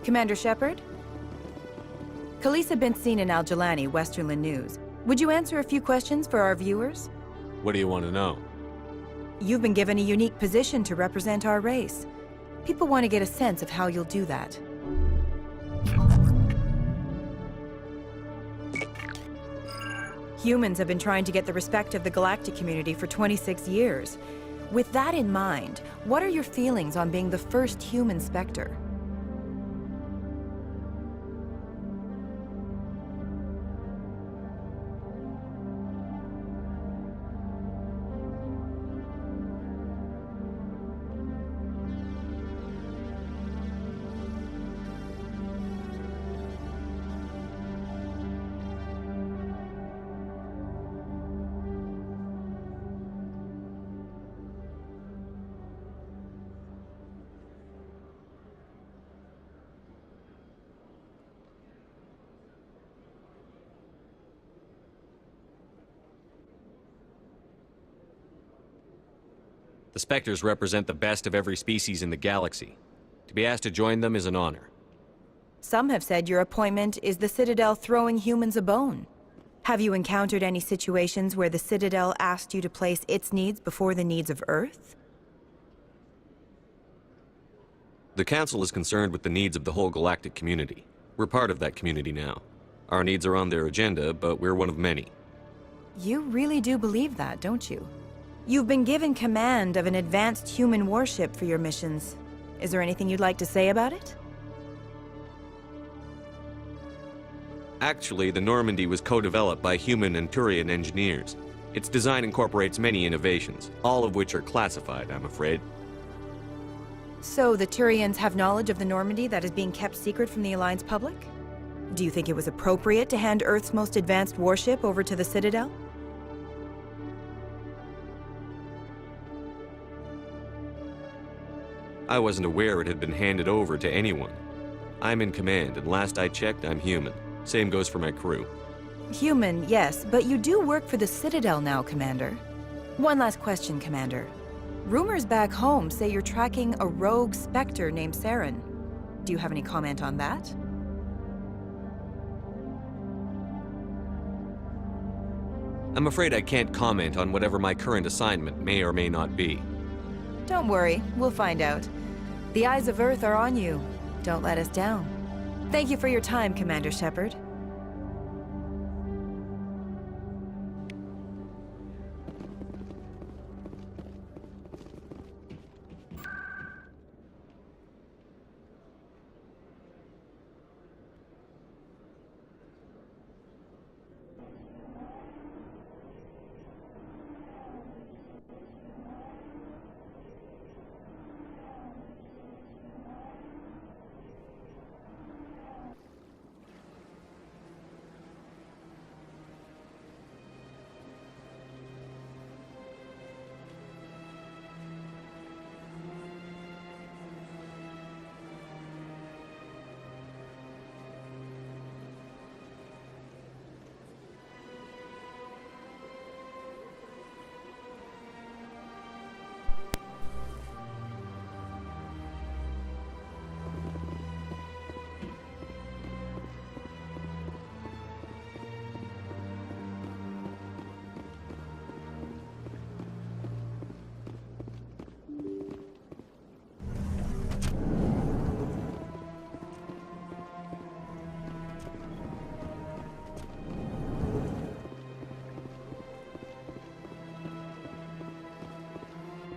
Commander Shepard? Khalisah bint Sinan al-Jilani, Westerland News. Would you answer a few questions for our viewers? What do you want to know? You've been given a unique position to represent our race. People want to get a sense of how you'll do that. Humans have been trying to get the respect of the galactic community for 26 years. With that in mind, what are your feelings on being the first human Spectre? The Spectres represent the best of every species in the galaxy. To be asked to join them is an honor. Some have said your appointment is the Citadel throwing humans a bone. Have you encountered any situations where the Citadel asked you to place its needs before the needs of Earth? The Council is concerned with the needs of the whole galactic community. We're part of that community now. Our needs are on their agenda, but we're one of many. You really do believe that, don't you? You've been given command of an advanced human warship for your missions. Is there anything you'd like to say about it? Actually, the Normandy was co-developed by human and Turian engineers. Its design incorporates many innovations, all of which are classified, I'm afraid. So the Turians have knowledge of the Normandy that is being kept secret from the Alliance public? Do you think it was appropriate to hand Earth's most advanced warship over to the Citadel? I wasn't aware it had been handed over to anyone. I'm in command, and last I checked, I'm human. Same goes for my crew. Human, yes, but you do work for the Citadel now, Commander. One last question, Commander. Rumors back home say you're tracking a rogue Spectre named Saren. Do you have any comment on that? I'm afraid I can't comment on whatever my current assignment may or may not be. Don't worry, we'll find out. The eyes of Earth are on you. Don't let us down. Thank you for your time, Commander Shepard.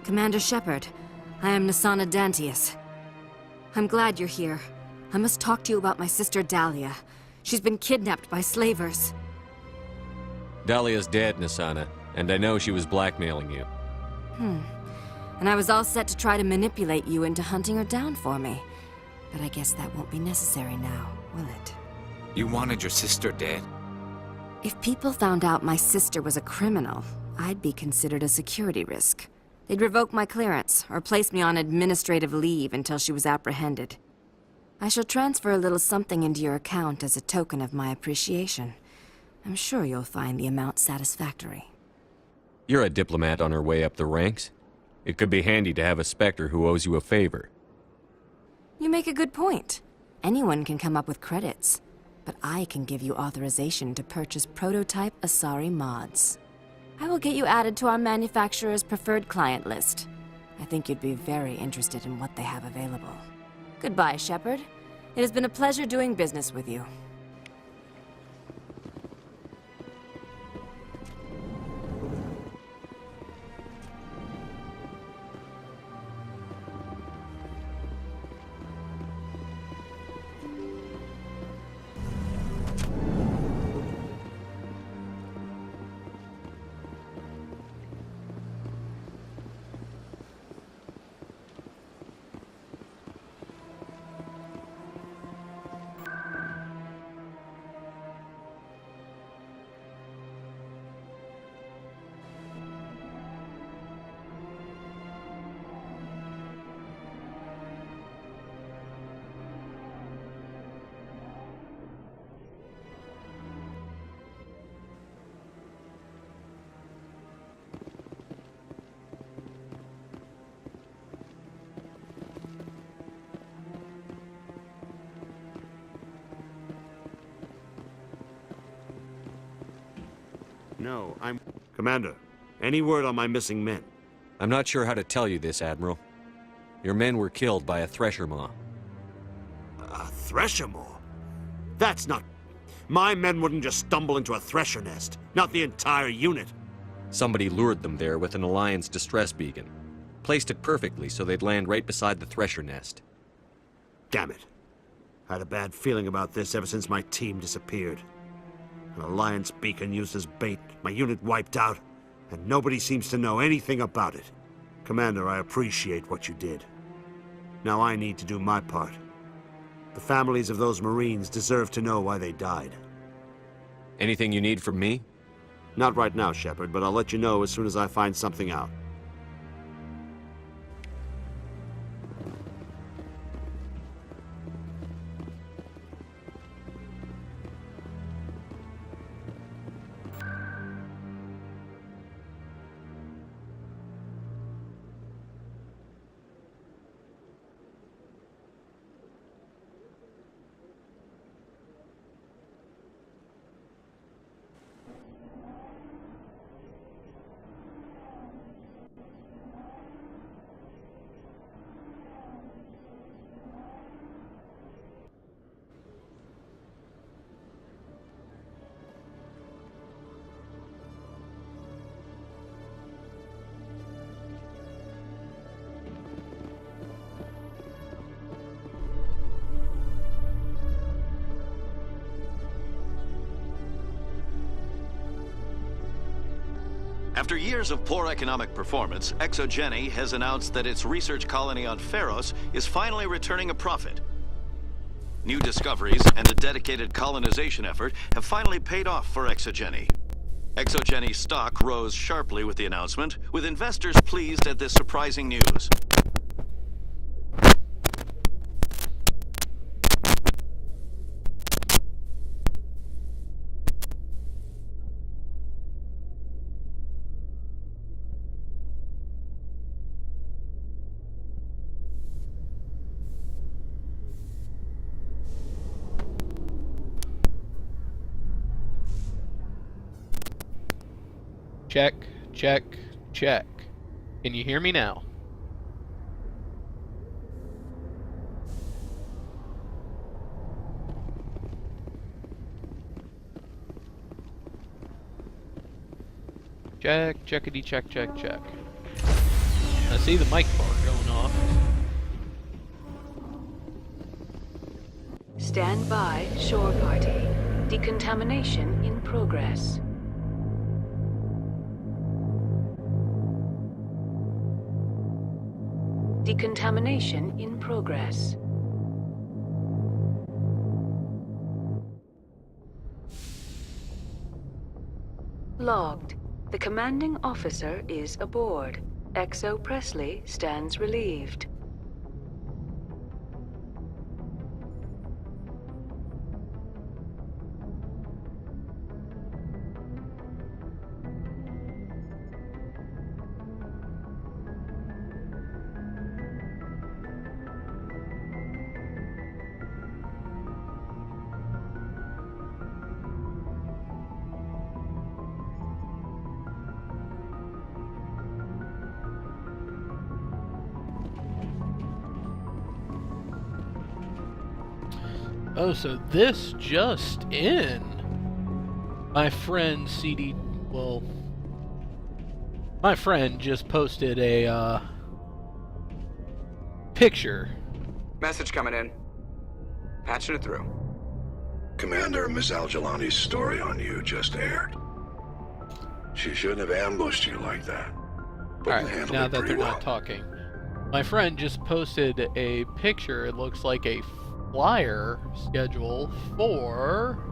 Commander Shepard, I am Nassana Dantius. I'm glad you're here. I must talk to you about my sister Dahlia. She's been kidnapped by slavers. Dahlia's dead, Nassana, and I know she was blackmailing you. And I was all set to try to manipulate you into hunting her down for me. But I guess that won't be necessary now, will it? You wanted your sister dead? If people found out my sister was a criminal, I'd be considered a security risk. They'd revoke my clearance, or place me on administrative leave until she was apprehended. I shall transfer a little something into your account as a token of my appreciation. I'm sure you'll find the amount satisfactory. You're a diplomat on her way up the ranks. It could be handy to have a Spectre who owes you a favor. You make a good point. Anyone can come up with credits, but I can give you authorization to purchase prototype Asari mods. I will get you added to our manufacturer's preferred client list. I think you'd be very interested in what they have available. Goodbye, Shepard. It has been a pleasure doing business with you. No, Commander, any word on my missing men? I'm not sure how to tell you this, Admiral. Your men were killed by a Thresher Maw. A Thresher Maw? That's not... My men wouldn't just stumble into a Thresher nest. Not the entire unit. Somebody lured them there with an Alliance distress beacon. Placed it perfectly so they'd land right beside the Thresher nest. Damn it. I had a bad feeling about this ever since my team disappeared. An Alliance beacon used as bait, my unit wiped out, and nobody seems to know anything about it. Commander, I appreciate what you did. Now I need to do my part. The families of those Marines deserve to know why they died. Anything you need from me? Not right now, Shepard, but I'll let you know as soon as I find something out. After years of poor economic performance, Exogeny has announced that its research colony on Feros is finally returning a profit. New discoveries and a dedicated colonization effort have finally paid off for Exogeny. Exogeny's stock rose sharply with the announcement, with investors pleased at this surprising news. Check, check, check. Can you hear me now? Check, checkity check, check, check. I see the mic bar going off. Stand by, shore party. Decontamination in progress. Decontamination in progress. Logged. The commanding officer is aboard. Exo Presley stands relieved. Oh, so this just in. My friend my friend just posted a picture. Message coming in. Patching it through. Commander, Miss Al-Jalani's story on you just aired. She shouldn't have ambushed you like that. Alright, now that they're not talking. My friend just posted a picture. It looks like a flyer schedule for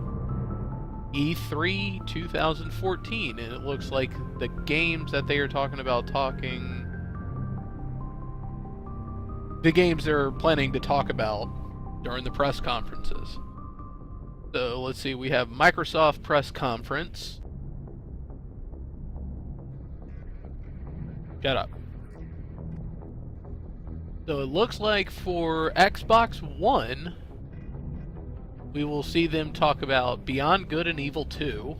E3 2014, and it looks like the games that they are talking about the games they're planning to talk about during the press conferences. So let's see, we have Microsoft press conference. Shut up. So it looks like for Xbox One, we will see them talk about Beyond Good and Evil 2,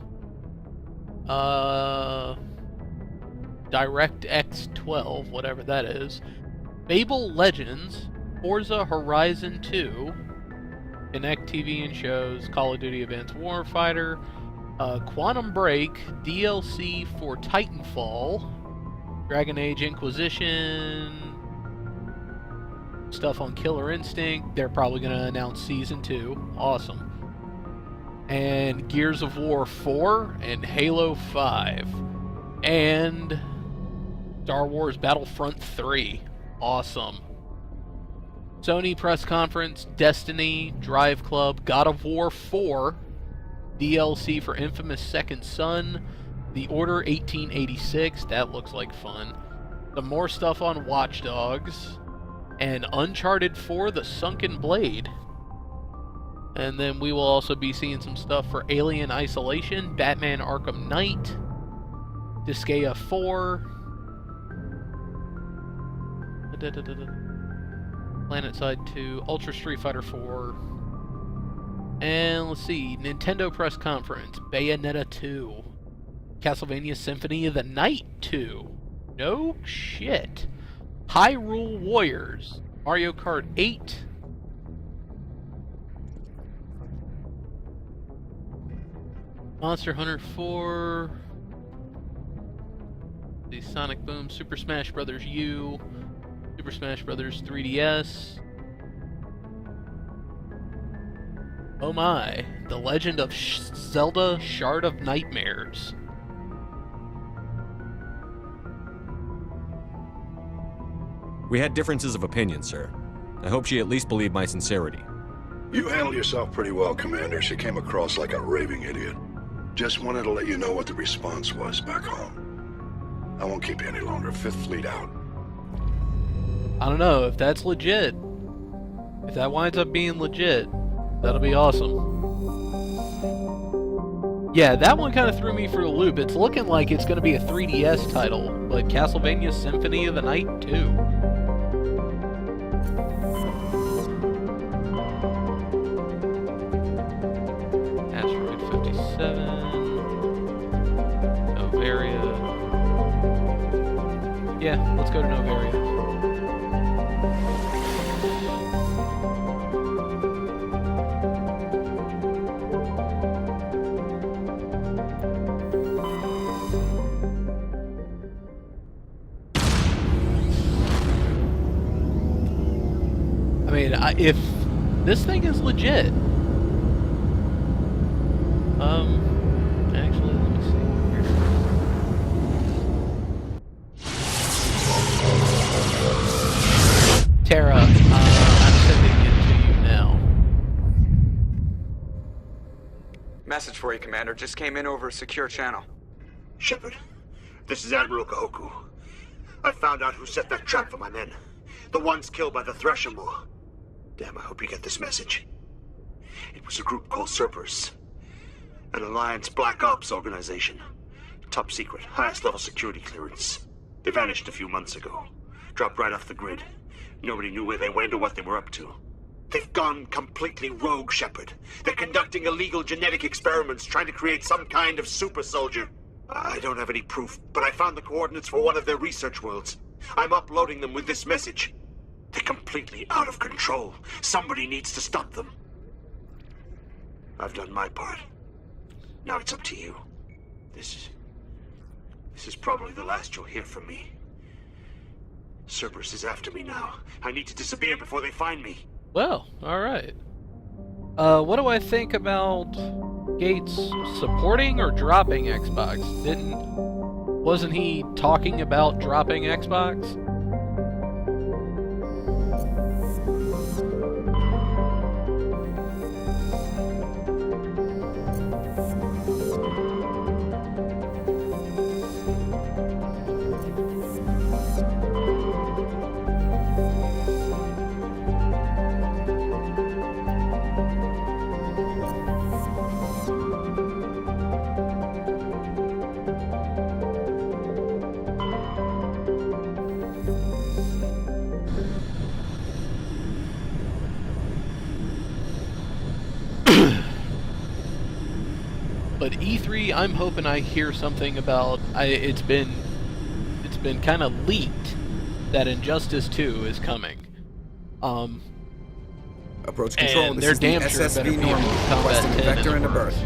DirectX 12, whatever that is, Fable Legends, Forza Horizon 2, Kinect TV and shows, Call of Duty Advanced Warfighter, Quantum Break, DLC for Titanfall, Dragon Age Inquisition, stuff on Killer Instinct. They're probably going to announce Season 2. Awesome. And Gears of War 4 and Halo 5. And Star Wars Battlefront 3. Awesome. Sony press conference, Destiny, Drive Club, God of War 4, DLC for Infamous Second Son, The Order 1886, that looks like fun. Some more stuff on Watch Dogs, and Uncharted 4, The Sunken Blade. And then we will also be seeing some stuff for Alien Isolation, Batman Arkham Knight, Disgaea 4, PlanetSide 2, Ultra Street Fighter 4, and let's see, Nintendo press conference, Bayonetta 2, Castlevania Symphony of the Night 2, no shit, Hyrule Warriors, Mario Kart 8, Monster Hunter 4, the Sonic Boom, Super Smash Bros. U, Super Smash Bros. 3DS. Oh my, The Legend of Zelda Shard of Nightmares. We had differences of opinion, sir. I hope she at least believed my sincerity. You handled yourself pretty well, Commander. She came across like a raving idiot. Just wanted to let you know what the response was back home. I won't keep you any longer. Fifth Fleet out. I don't know if that's legit. If that winds up being legit, that'll be awesome. Yeah, that one kind of threw me for a loop. It's looking like it's going to be a 3DS title, but Castlevania Symphony of the Night 2. Asteroid 57. Novaria. Yeah, let's go to Novaria. I mean, if this thing is legit, actually, let me see here. Tara, I'm sending it to you now. Message for you, Commander. Just came in over a secure channel. Shepard, this is Admiral Kahoku. I found out who set that trap for my men. The ones killed by the Thresher Maw. Damn, I hope you get this message. It was a group called Cerberus. An Alliance Black Ops organization. Top secret, highest level security clearance. They vanished a few months ago. Dropped right off the grid. Nobody knew where they went or what they were up to. They've gone completely rogue, Shepard. They're conducting illegal genetic experiments, trying to create some kind of super soldier. I don't have any proof, but I found the coordinates for one of their research worlds. I'm uploading them with this message. They're completely out of control. Somebody needs to stop them. I've done my part. Now it's up to you. This is probably the last you'll hear from me. Cerberus is after me now. I need to disappear before they find me. Well, alright. What do I think about Gates supporting or dropping Xbox? Wasn't he talking about dropping Xbox? But E3, I'm hoping I hear something about. It's been kind of leaked that Injustice 2 is coming. Approach control. And This they're is the damn sure better SSV be Norman able to combat requesting 10 vector in the into berth.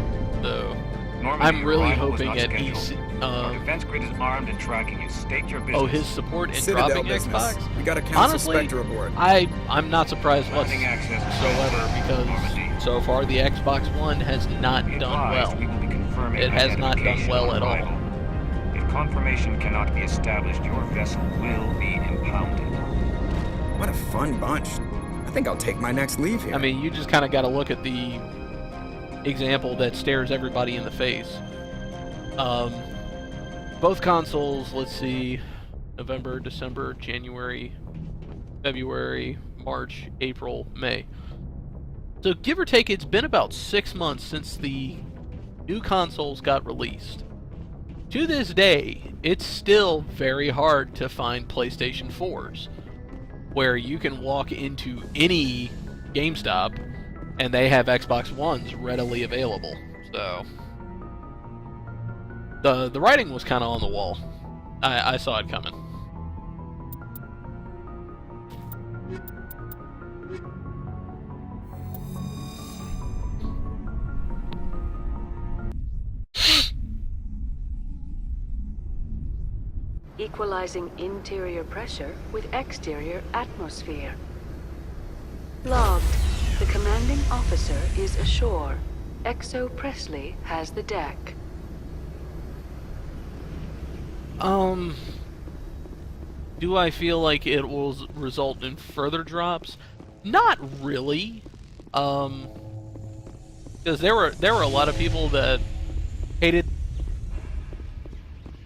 So Norman, I'm your really arrival is hoping not at scheduled. Our defense grid is armed and tracking you. State your business. Oh, his support in Citadel dropping business. Xbox? We got a Council Honestly, Spectre aboard. I'm not surprised Granting access whatsoever because so far the Xbox One has not Be done advised, well. we will be confirming It has not done identification well on at all. arrival. If confirmation cannot be established, your vessel will be impounded. What a fun bunch. I think I'll take my next leave here. I mean, you just kind of got to look at the example that stares everybody in the face. Both consoles, let's see, November, December, January, February, March, April, May. So give or take, it's been about 6 months since the new consoles got released. To this day, it's still very hard to find PlayStation 4s, where you can walk into any GameStop and they have Xbox Ones readily available. So the writing was kind of on the wall. I saw it coming. Equalizing interior pressure with exterior atmosphere. Logged. The commanding officer is ashore. Exo Presley has the deck. Do I feel like it will result in further drops? Not really. Because there were a lot of people that hated.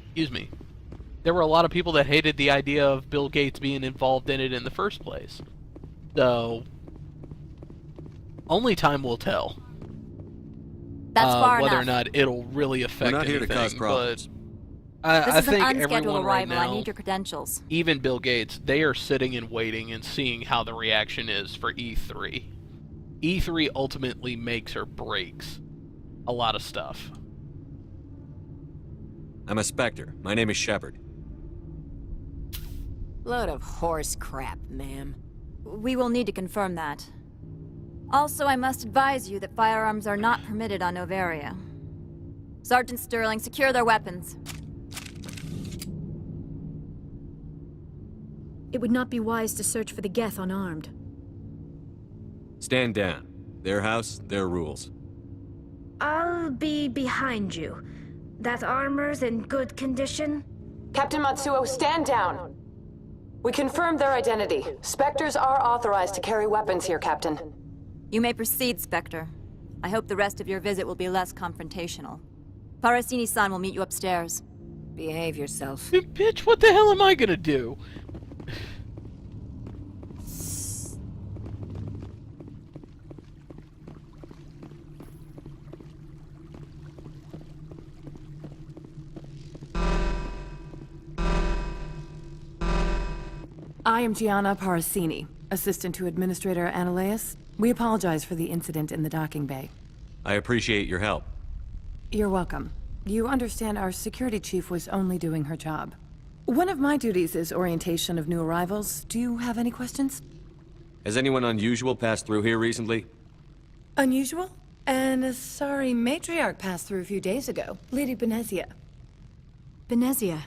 Excuse me. There were a lot of people that hated the idea of Bill Gates being involved in it in the first place. So only time will tell. That's far whether enough. or not it'll really affect We're not here to anything, cause problems. But This is I think an unscheduled everyone right arrival. I now, need your credentials. even Bill Gates, they are sitting and waiting and seeing how the reaction is for E3. E3 ultimately makes or breaks a lot of stuff. I'm a Spectre. My name is Shepard. Load of horse crap, ma'am. We will need to confirm that. Also, I must advise you that firearms are not permitted on Noveria. Sergeant Sterling, secure their weapons. It would not be wise to search for the Geth unarmed. Stand down. Their house, their rules. I'll be behind you. That armor's in good condition? Captain Matsuo, stand down! We confirmed their identity. Spectres are authorized to carry weapons here, Captain. You may proceed, Spectre. I hope the rest of your visit will be less confrontational. Parasini-san will meet you upstairs. Behave yourself. Bitch, what the hell am I gonna do? I am Gianna Parasini, assistant to Administrator Ananias. We apologize for the incident in the docking bay. I appreciate your help. You're welcome. You understand our security chief was only doing her job. One of my duties is orientation of new arrivals. Do you have any questions? Has anyone unusual passed through here recently? Unusual? And a sorry matriarch passed through a few days ago. Lady Benezia. Benezia.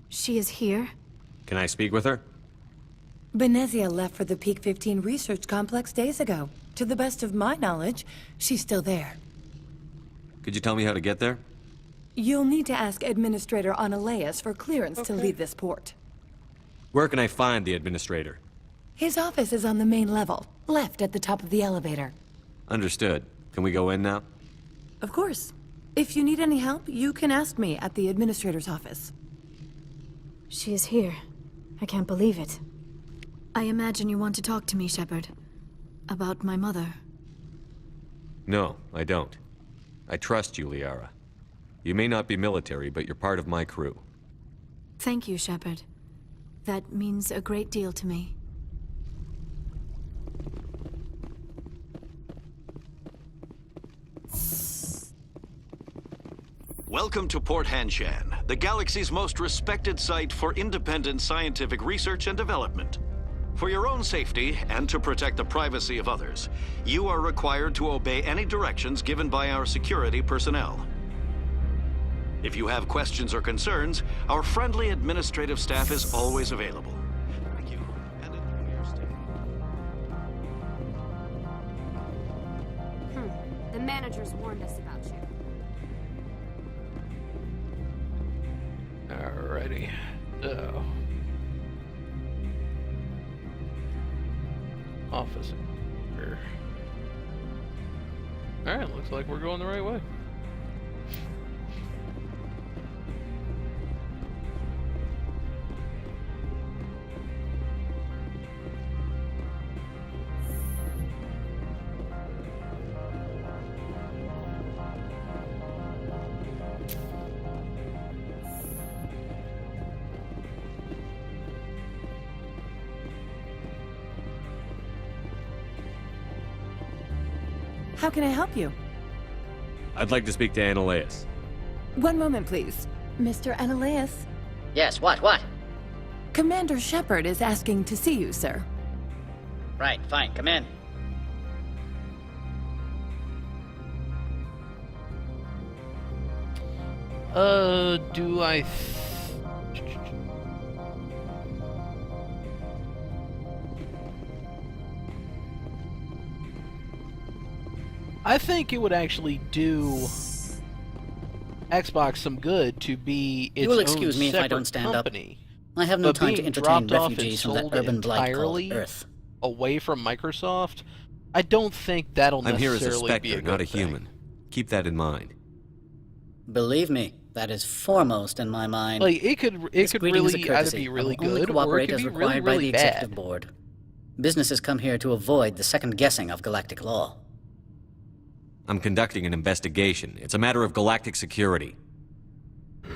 She is here? Can I speak with her? Benezia left for the Peak 15 research complex days ago. To the best of my knowledge, she's still there. Could you tell me how to get there? You'll need to ask Administrator Analeas for clearance to leave this port. Where can I find the administrator? His office is on the main level, left at the top of the elevator. Understood. Can we go in now? Of course. If you need any help, you can ask me at the Administrator's office. She is here. I can't believe it. I imagine you want to talk to me, Shepard. About my mother. No, I don't. I trust you, Liara. You may not be military, but you're part of my crew. Thank you, Shepard. That means a great deal to me. Welcome to Port Hanshan, the galaxy's most respected site for independent scientific research and development. For your own safety and to protect the privacy of others, you are required to obey any directions given by our security personnel. If you have questions or concerns, our friendly administrative staff is always available. Thank you, and enjoy your stay. The managers warned us about you. Alrighty. So. Office. Alright, looks like we're going the right way. How can I help you? I'd like to speak to Analeas. One moment, please. Mr. Analeas. Yes, what? Commander Shepard is asking to see you, sir. Right, fine, come in. Do I... I think it would actually do Xbox some good to be its You will excuse own me if I separate don't stand company. up. I have no But time to being entertain dropped off and refugees from that sold urban blight called entirely Earth. away from Microsoft, I don't think that'll I'm here necessarily as a be Spectre, a good not a thing. human. Keep that in mind. Believe me, that is foremost in my mind. Like it could This greeting is a really either courtesy. be really I will only good or it cooperate could as be required really, by the really executive bad. board. Businesses come here to avoid the second guessing of galactic law. I'm conducting an investigation. It's a matter of galactic security.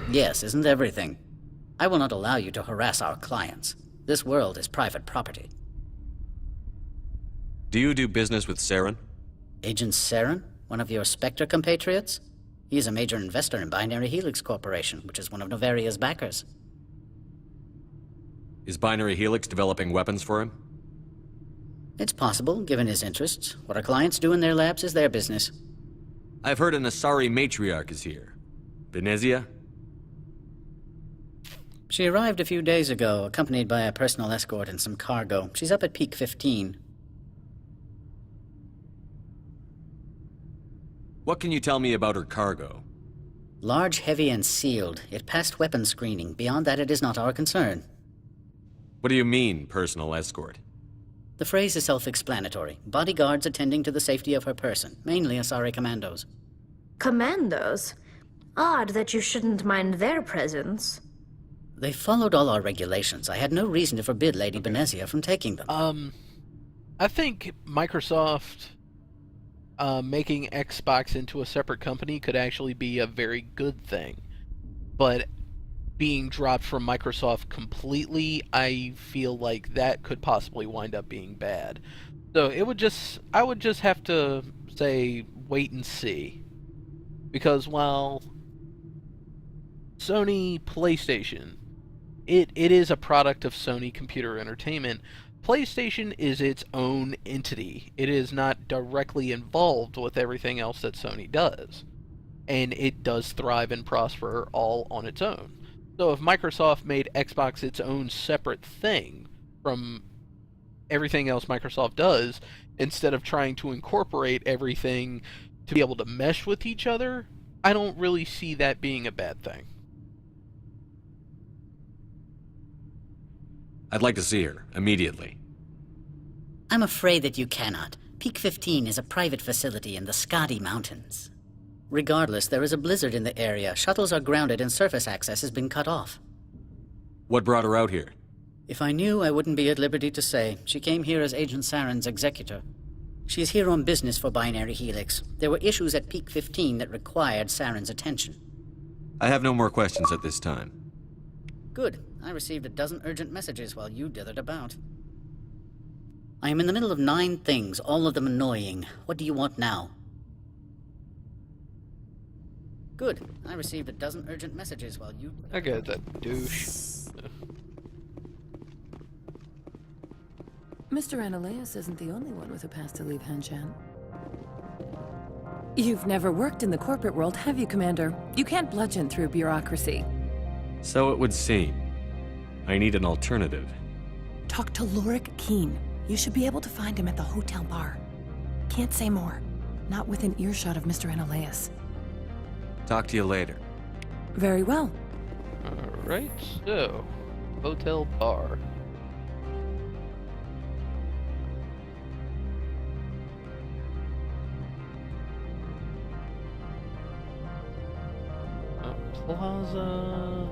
Yes, isn't everything? I will not allow you to harass our clients. This world is private property. Do you do business with Saren? Agent Saren? One of your Spectre compatriots? He is a major investor in Binary Helix Corporation, which is one of Novaria's backers. Is Binary Helix developing weapons for him? It's possible, given his interests. What our clients do in their labs is their business. I've heard an Asari matriarch is here. Benezia? She arrived a few days ago, accompanied by a personal escort and some cargo. She's up at Peak 15. What can you tell me about her cargo? Large, heavy, and sealed. It passed weapons screening. Beyond that, it is not our concern. What do you mean, personal escort? The phrase is self-explanatory. Bodyguards attending to the safety of her person, mainly Asari commandos. Commandos? Odd that you shouldn't mind their presence. They followed all our regulations. I had no reason to forbid Lady Benezia from taking them. I think Microsoft making Xbox into a separate company could actually be a very good thing. But being dropped from Microsoft completely, I feel like that could possibly wind up being bad. So I would just have to say wait and see. Because while Sony PlayStation, it is a product of Sony Computer Entertainment, PlayStation is its own entity. It is not directly involved with everything else that Sony does. And it does thrive and prosper all on its own. So if Microsoft made Xbox its own separate thing from everything else Microsoft does, instead of trying to incorporate everything to be able to mesh with each other, I don't really see that being a bad thing. I'd like to see her, immediately. I'm afraid that you cannot. Peak 15 is a private facility in the Skadi Mountains. Regardless, there is a blizzard in the area, shuttles are grounded, and surface access has been cut off. What brought her out here? If I knew, I wouldn't be at liberty to say. She came here as Agent Saren's executor. She is here on business for Binary Helix. There were issues at Peak 15 that required Saren's attention. I have no more questions at this time. Good. I received a dozen urgent messages while you dithered about. I am in the middle of 9 things, all of them annoying. What do you want now? Good. I received a dozen urgent messages while you... I get that douche. Mr. Ananias isn't the only one with a pass to leave Hanshan. You've never worked in the corporate world, have you, Commander? You can't bludgeon through bureaucracy. So it would seem. I need an alternative. Talk to Lorik Keen. You should be able to find him at the hotel bar. Can't say more. Not within earshot of Mr. Ananias. Talk to you later. Very well. Alright, so... Hotel bar. Plaza...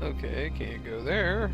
Okay, can't go there.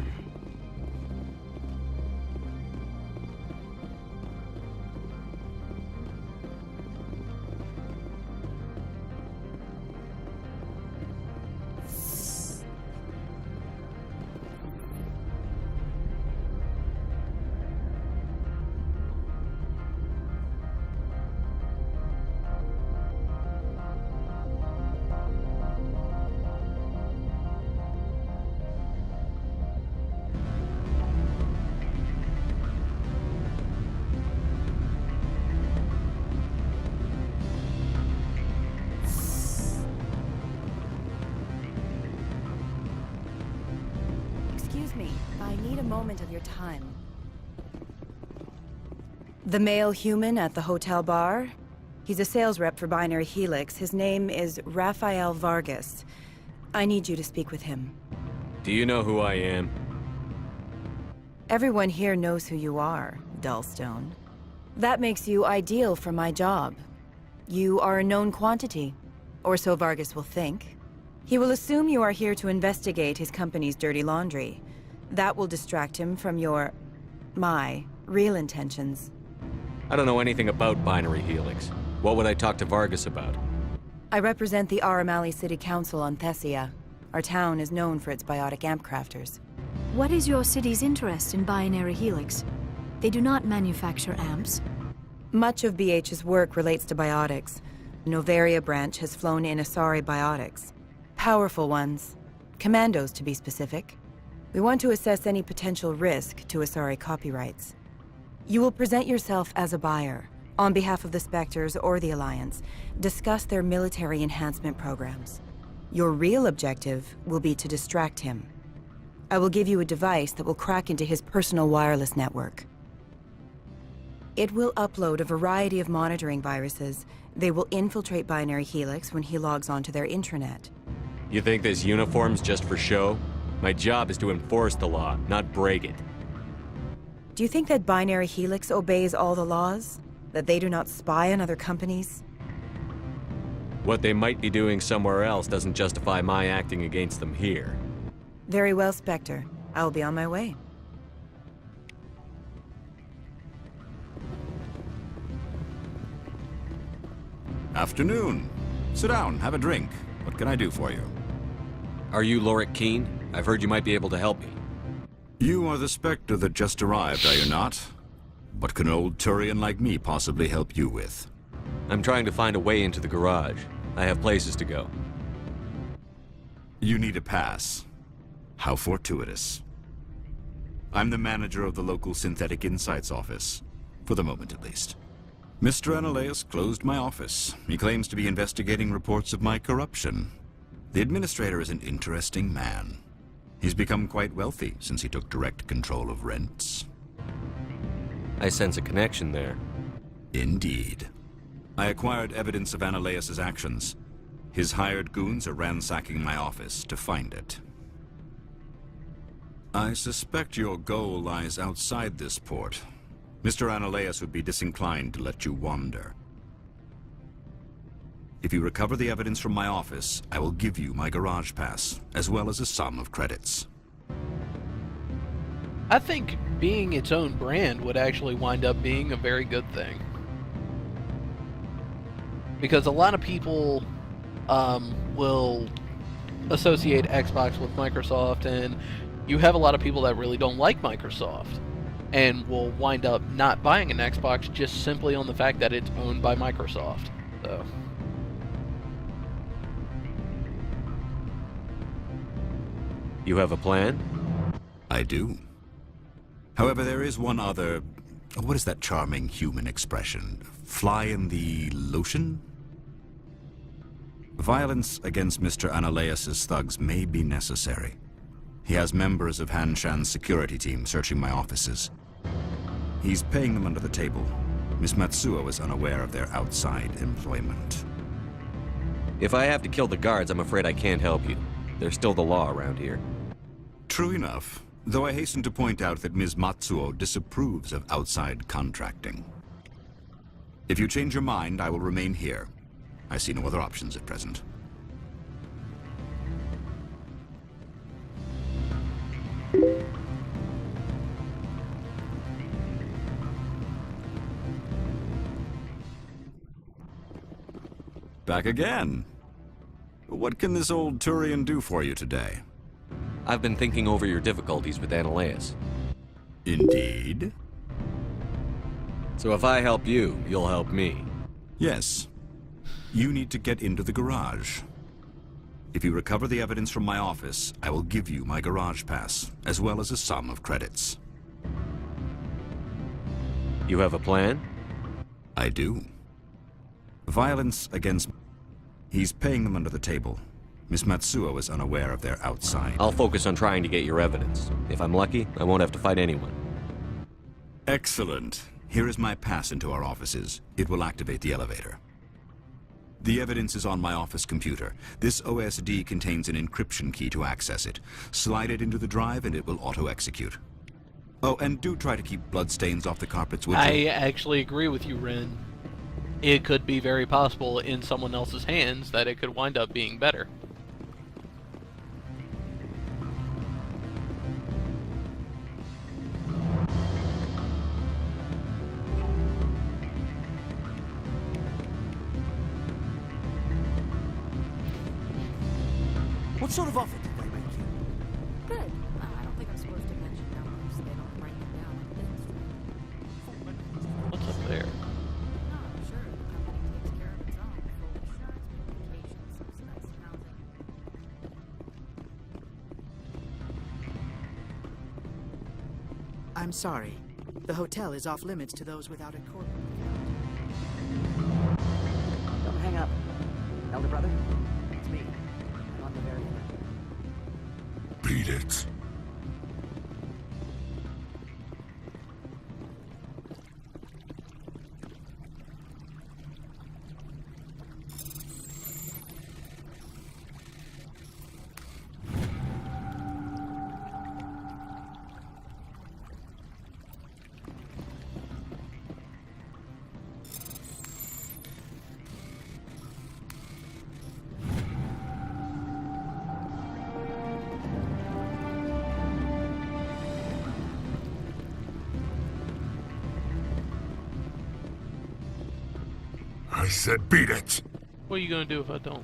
I need a moment of your time. The male human at the hotel bar? He's a sales rep for Binary Helix. His name is Rafael Vargas. I need you to speak with him. Do you know who I am? Everyone here knows who you are, Dullstone. That makes you ideal for my job. You are a known quantity, or so Vargas will think. He will assume you are here to investigate his company's dirty laundry. That will distract him from my real intentions. I don't know anything about Binary Helix. What would I talk to Vargas about? I represent the Aramali City Council on Thessia. Our town is known for its biotic amp crafters. What is your city's interest in Binary Helix? They do not manufacture amps. Much of BH's work relates to biotics. The Noveria branch has flown in Asari biotics. Powerful ones. Commandos, to be specific. We want to assess any potential risk to Asari copyrights. You will present yourself as a buyer, on behalf of the Spectres or the Alliance. Discuss their military enhancement programs. Your real objective will be to distract him. I will give you a device that will crack into his personal wireless network. It will upload a variety of monitoring viruses. They will infiltrate Binary Helix when he logs onto their intranet. You think this uniform's just for show? My job is to enforce the law, not break it. Do you think that Binary Helix obeys all the laws? That they do not spy on other companies? What they might be doing somewhere else doesn't justify my acting against them here. Very well, Spectre. I will be on my way. Afternoon. Sit down, have a drink. What can I do for you? Are you Lorik Keene? I've heard you might be able to help me. You are the Spectre that just arrived, are you not? What can an old Turian like me possibly help you with? I'm trying to find a way into the garage. I have places to go. You need a pass. How fortuitous. I'm the manager of the local Synthetic Insights office. For the moment, at least. Mr. Analeas closed my office. He claims to be investigating reports of my corruption. The administrator is an interesting man. He's become quite wealthy since he took direct control of rents. I sense a connection there. Indeed. I acquired evidence of Analeas' actions. His hired goons are ransacking my office to find it. I suspect your goal lies outside this port. Mr. Analeas would be disinclined to let you wander. If you recover the evidence from my office, I will give you my garage pass, as well as a sum of credits. I think being its own brand would actually wind up being a very good thing. Because a lot of people will associate Xbox with Microsoft, and you have a lot of people that really don't like Microsoft and will wind up not buying an Xbox just simply on the fact that it's owned by Microsoft. So. You have a plan? I do. However, there is one other... What is that charming human expression? Fly in the lotion? Violence against Mr. Analeas' thugs may be necessary. He has members of Han Shan's security team searching my offices. He's paying them under the table. Miss Matsuo is unaware of their outside employment. If I have to kill the guards, I'm afraid I can't help you. There's still the law around here. True enough, though I hasten to point out that Ms. Matsuo disapproves of outside contracting. If you change your mind, I will remain here. I see no other options at present. Back again. What can this old Turian do for you today? I've been thinking over your difficulties with Analeas. Indeed? So if I help you, you'll help me. Yes. You need to get into the garage. If you recover the evidence from my office, I will give you my garage pass, as well as a sum of credits. You have a plan? I do. Violence against... He's paying them under the table. Miss Matsuo is unaware of their outside. I'll focus on trying to get your evidence. If I'm lucky, I won't have to fight anyone. Excellent. Here is my pass into our offices. It will activate the elevator. The evidence is on my office computer. This OSD contains an encryption key to access it. Slide it into the drive and it will auto-execute. Oh, and do try to keep bloodstains off the carpets, would you? I actually agree with you, Ren. It could be very possible in someone else's hands that it could wind up being better. What sort of offer did they make you? Good. I don't think I'm supposed to mention numbers. They don't write them down on What's up there? I'm sorry. The hotel is off limits to those without a corporate account. Don't hang up. Elder brother, it's me. I'm on the very end. Beat it. said beat it. What are you gonna do if I don't?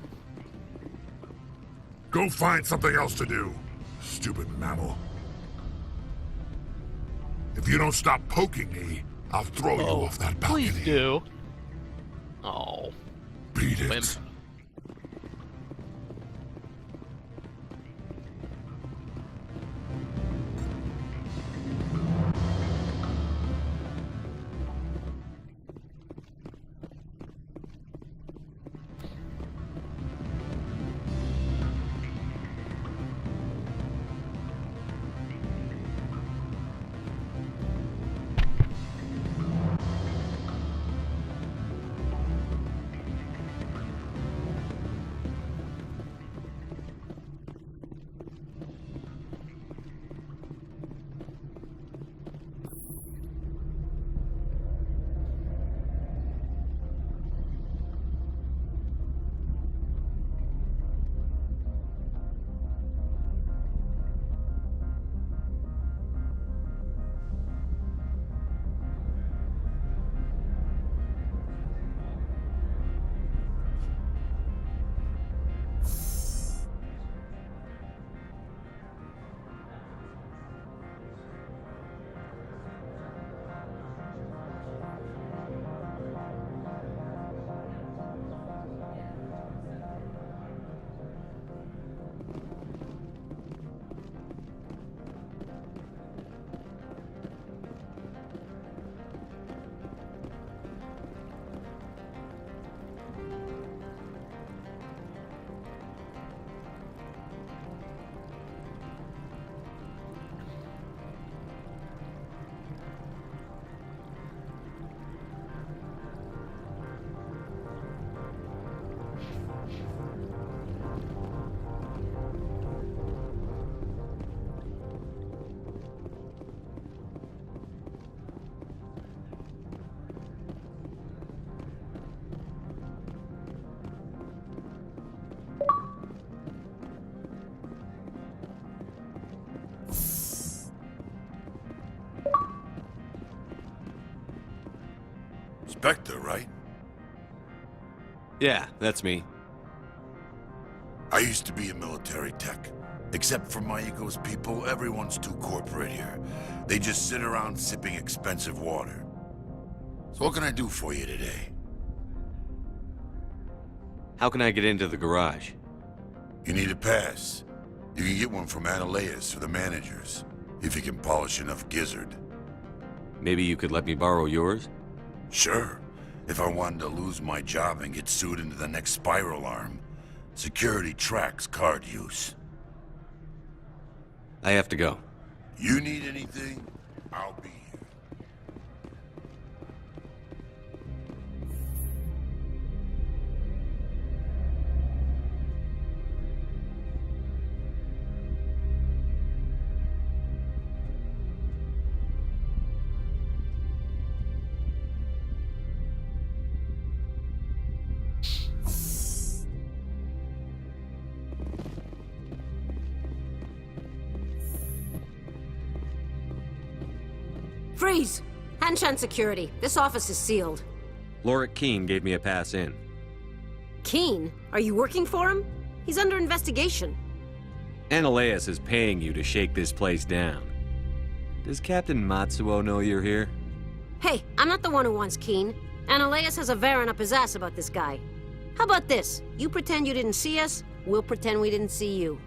Go find something else to do, stupid mammal. If you don't stop poking me, I'll throw you off that balcony. Please do. Oh. Beat it. Wimp. Spectre, right? Yeah, that's me. I used to be a military tech. Except for my ego's people, everyone's too corporate here. They just sit around sipping expensive water. So what can I do for you today? How can I get into the garage? You need a pass. You can get one from Ananias or the managers, if you can polish enough gizzard. Maybe you could let me borrow yours? Sure. If I wanted to lose my job and get sued into the next spiral arm, security tracks card use. I have to go. You need anything, I'll be here. Freeze! Hanshan Security. This office is sealed. Lorik Keene gave me a pass in. Keene? Are you working for him? He's under investigation. Ananias is paying you to shake this place down. Does Captain Matsuo know you're here? Hey, I'm not the one who wants Keene. Ananias has a Varen up his ass about this guy. How about this? You pretend you didn't see us, we'll pretend we didn't see you.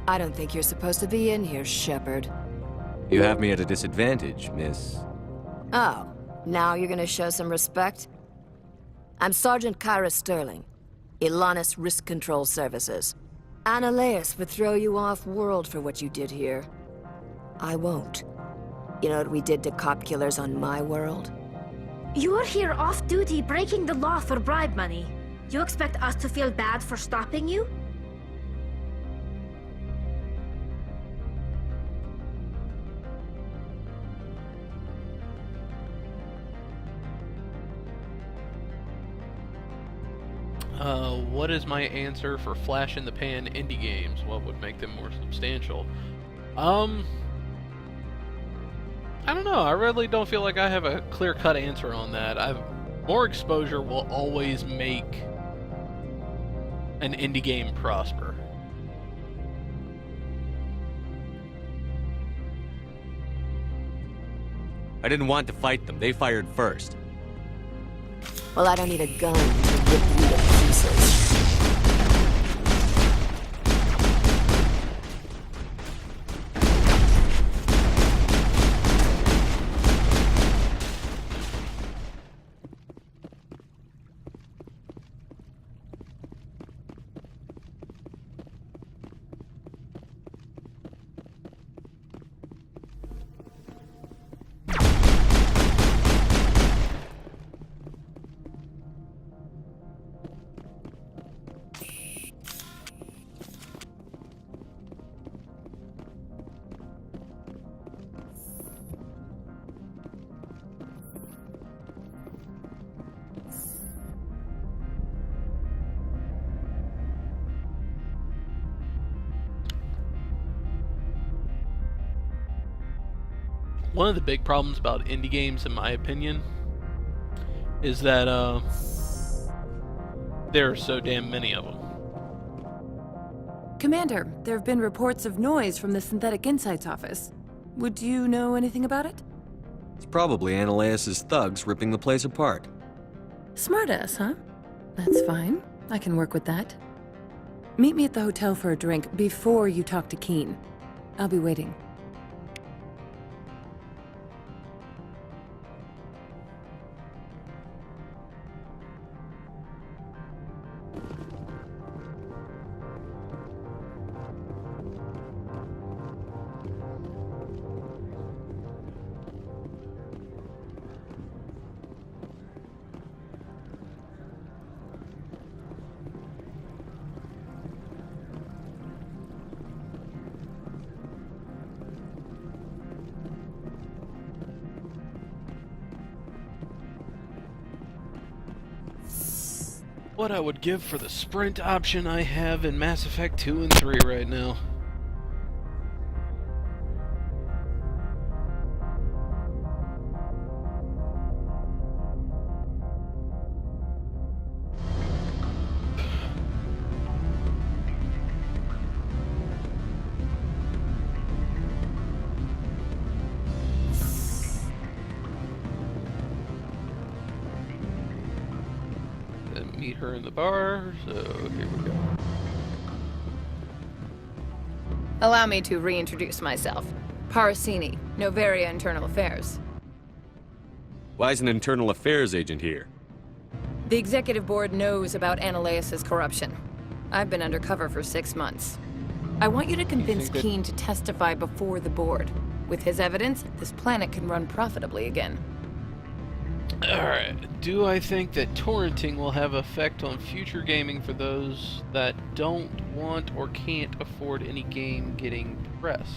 I don't think you're supposed to be in here, Shepard. You have me at a disadvantage, miss. Oh, now you're gonna show some respect? I'm Sergeant Kyra Sterling, Ilanis Risk Control Services. Ananias would throw you off-world for what you did here. I won't. You know what we did to cop killers on my world? You're here off-duty breaking the law for bribe money. You expect us to feel bad for stopping you? What is my answer for flash-in-the-pan indie games? What would make them more substantial? I don't know. I really don't feel like I have a clear-cut answer on that. More exposure will always make an indie game prosper. I didn't want to fight them. They fired first. Well, I don't need a gun to rip you to pieces. One of the big problems about indie games, in my opinion, is that there are so damn many of them. Commander, there have been reports of noise from the Synthetic Insights office. Would you know anything about it? It's probably Ananias' thugs ripping the place apart. Smartass, huh? That's fine. I can work with that. Meet me at the hotel for a drink before you talk to Keen. I'll be waiting. What I would give for the sprint option I have in Mass Effect 2 and 3 right now. meet her in the bar, so here we go. Allow me to reintroduce myself. Parasini, Noveria Internal Affairs. Why is an internal affairs agent here? The executive board knows about Ananias' corruption. I've been undercover for 6 months. I want you to convince Keen to testify before the board. With his evidence, this planet can run profitably again. Alright, do I think that torrenting will have effect on future gaming for those that don't want or can't afford any game getting press?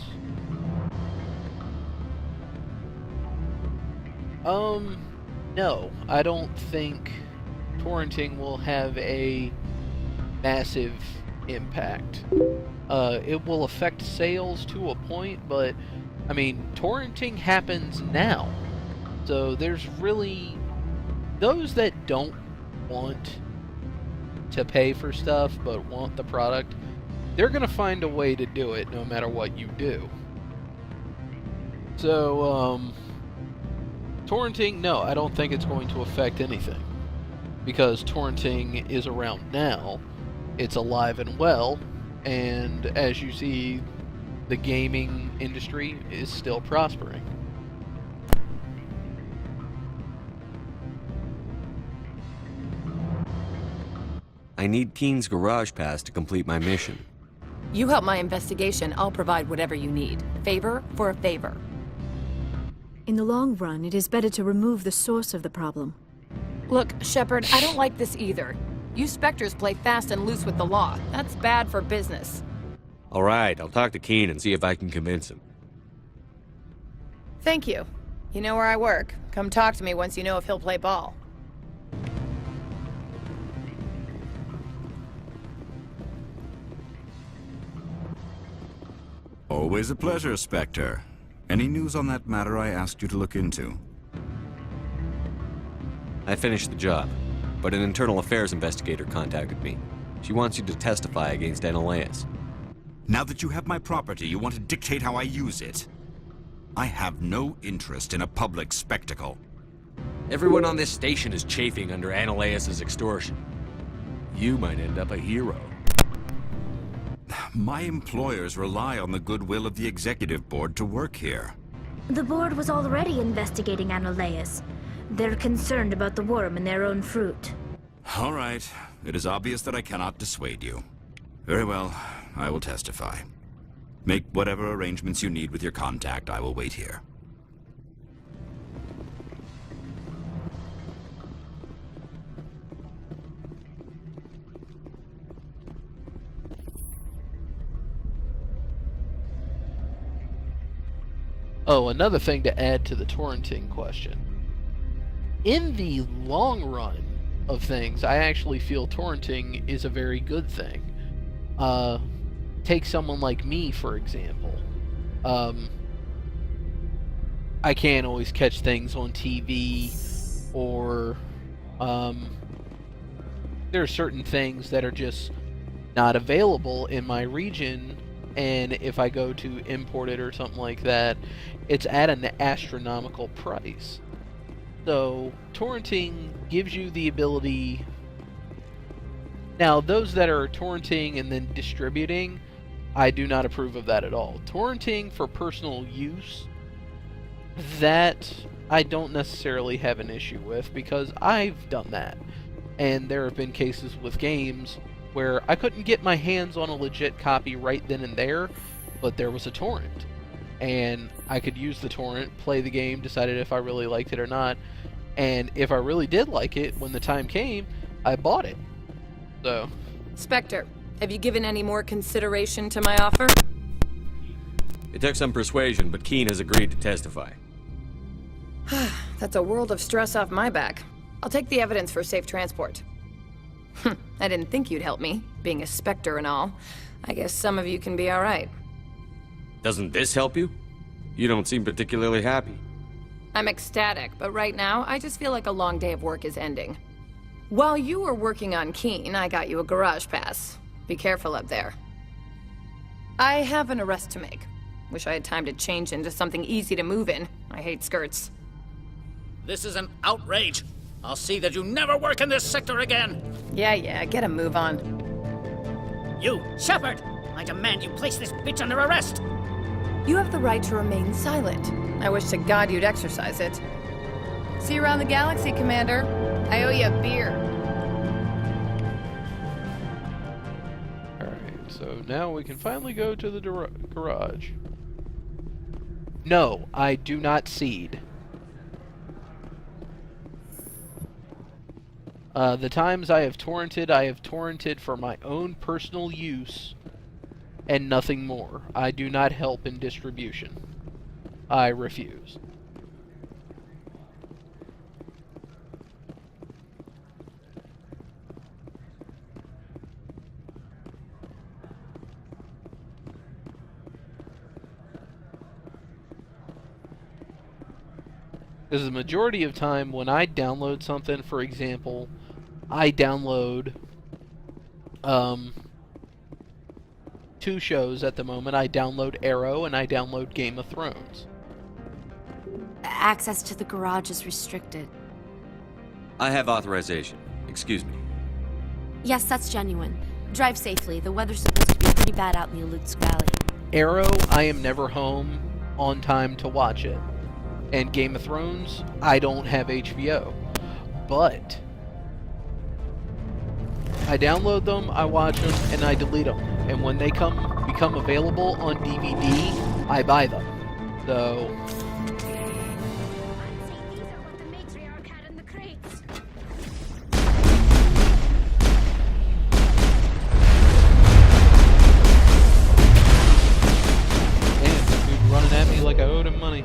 No, I don't think torrenting will have a massive impact. It will affect sales to a point, but I mean, torrenting happens now. So there's really those that don't want to pay for stuff but want the product, they're going to find a way to do it no matter what you do. So, torrenting, no, I don't think it's going to affect anything. Because torrenting is around now, it's alive and well, and as you see, the gaming industry is still prospering. I need Keen's garage pass to complete my mission. You help my investigation, I'll provide whatever you need. Favor for a favor. In the long run, it is better to remove the source of the problem. Look, Shepard, I don't like this either. You Spectres play fast and loose with the law. That's bad for business. Alright, I'll talk to Keen and see if I can convince him. Thank you. You know where I work. Come talk to me once you know if he'll play ball. Always a pleasure, Spectre. Any news on that matter I asked you to look into? I finished the job, but an internal affairs investigator contacted me. She wants you to testify against Ananias. Now that you have my property, you want to dictate how I use it. I have no interest in a public spectacle. Everyone on this station is chafing under Ananias' extortion. You might end up a hero. My employers rely on the goodwill of the executive board to work here. The board was already investigating Ananias. They're concerned about the worm in their own fruit. All right. It is obvious that I cannot dissuade you. Very well. I will testify. Make whatever arrangements you need with your contact. I will wait here. Oh, another thing to add to the torrenting question. In the long run of things, I actually feel torrenting is a very good thing. Take someone like me, for example. I can't always catch things on TV, or there are certain things that are just not available in my region, and if I go to import it or something like that, it's at an astronomical price. So, torrenting gives you the ability... Now, those that are torrenting and then distributing, I do not approve of that at all. Torrenting for personal use, that I don't necessarily have an issue with, because I've done that. And there have been cases with games where I couldn't get my hands on a legit copy right then and there, but there was a torrent. And I could use the torrent, play the game, decided if I really liked it or not, and if I really did like it, when the time came, I bought it. So... Spectre, have you given any more consideration to my offer? It took some persuasion, but Keen has agreed to testify. That's a world of stress off my back. I'll take the evidence for safe transport. I didn't think you'd help me, being a Spectre and all. I guess some of you can be alright. Doesn't this help you? You don't seem particularly happy. I'm ecstatic, but right now, I just feel like a long day of work is ending. While you were working on Keen, I got you a garage pass. Be careful up there. I have an arrest to make. Wish I had time to change into something easy to move in. I hate skirts. This is an outrage. I'll see that you never work in this sector again. Yeah, get a move on. You, Shepard! I demand you place this bitch under arrest! You have the right to remain silent. I wish to God you'd exercise it. See you around the galaxy, Commander. I owe you a beer. Alright, so now we can finally go to the garage. No, I do not cede. The times I have torrented for my own personal use and nothing more. I do not help in distribution. I refuse. Because the majority of time when I download something, for example, I download 2 shows at the moment. I download Arrow and I download Game of Thrones. Access to the garage is restricted. I have authorization. Excuse me. Yes, that's genuine. Drive safely. The weather's supposed to be pretty bad out in the Alutsk Valley. Arrow, I am never home on time to watch it. And Game of Thrones, I don't have HBO. But I download them, I watch them, and I delete them. And when they become available on DVD, I buy them. So damn, this dude's running at me like I owed him money.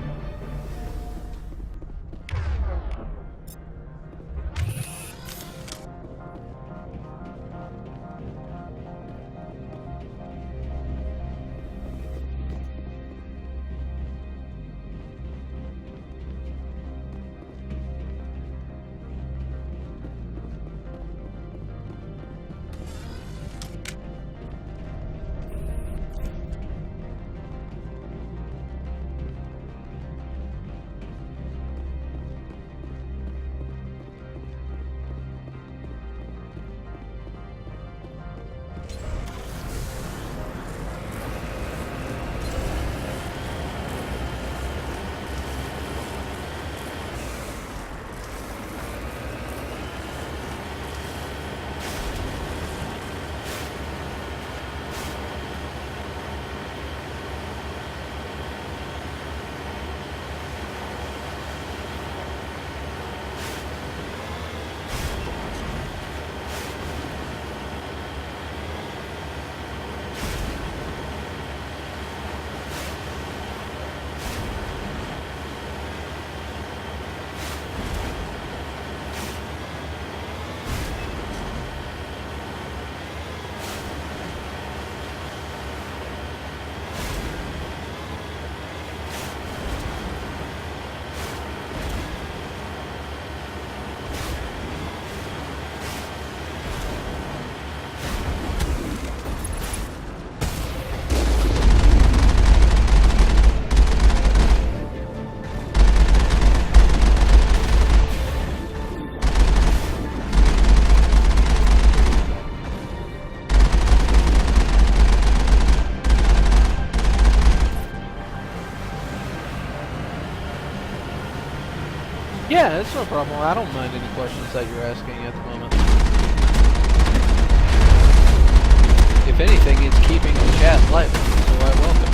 Yeah, that's no problem. I don't mind any questions that you're asking at the moment. If anything, it's keeping the chat lively, so I welcome it.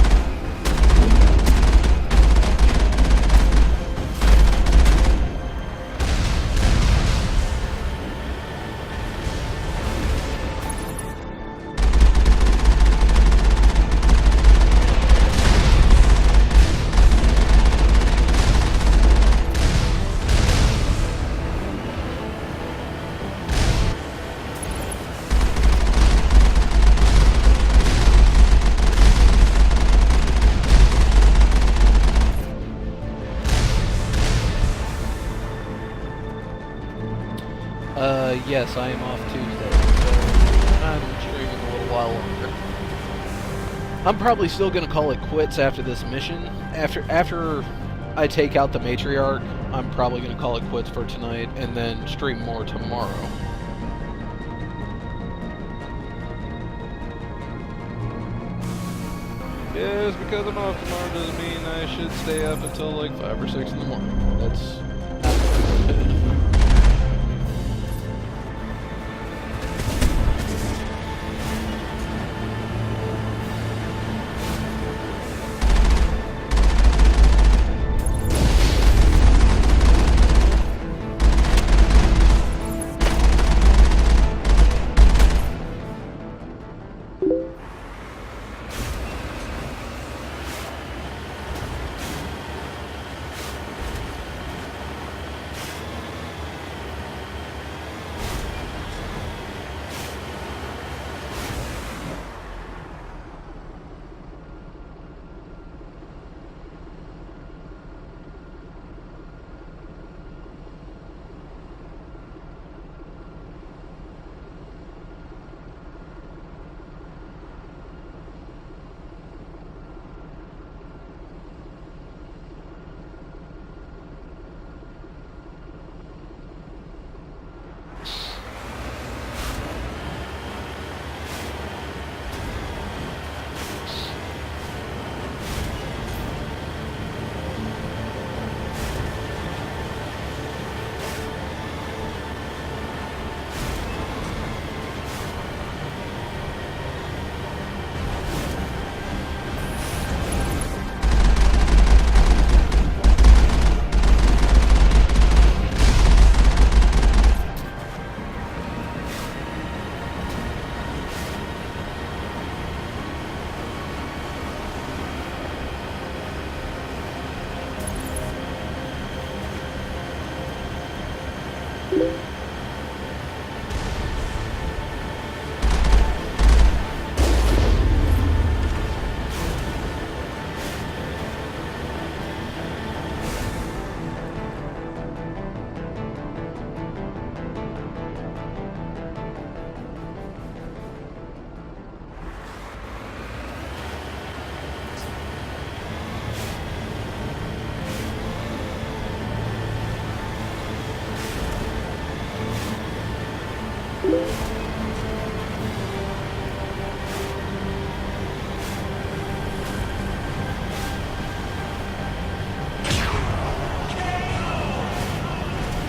Yes, I am off Tuesday, so I'm streaming a little while longer. I'm probably still gonna call it quits after this mission. After I take out the matriarch, I'm probably going to call it quits for tonight and then stream more tomorrow. Yes, because I'm off tomorrow doesn't mean I should stay up until like 5 or 6 in the morning. That's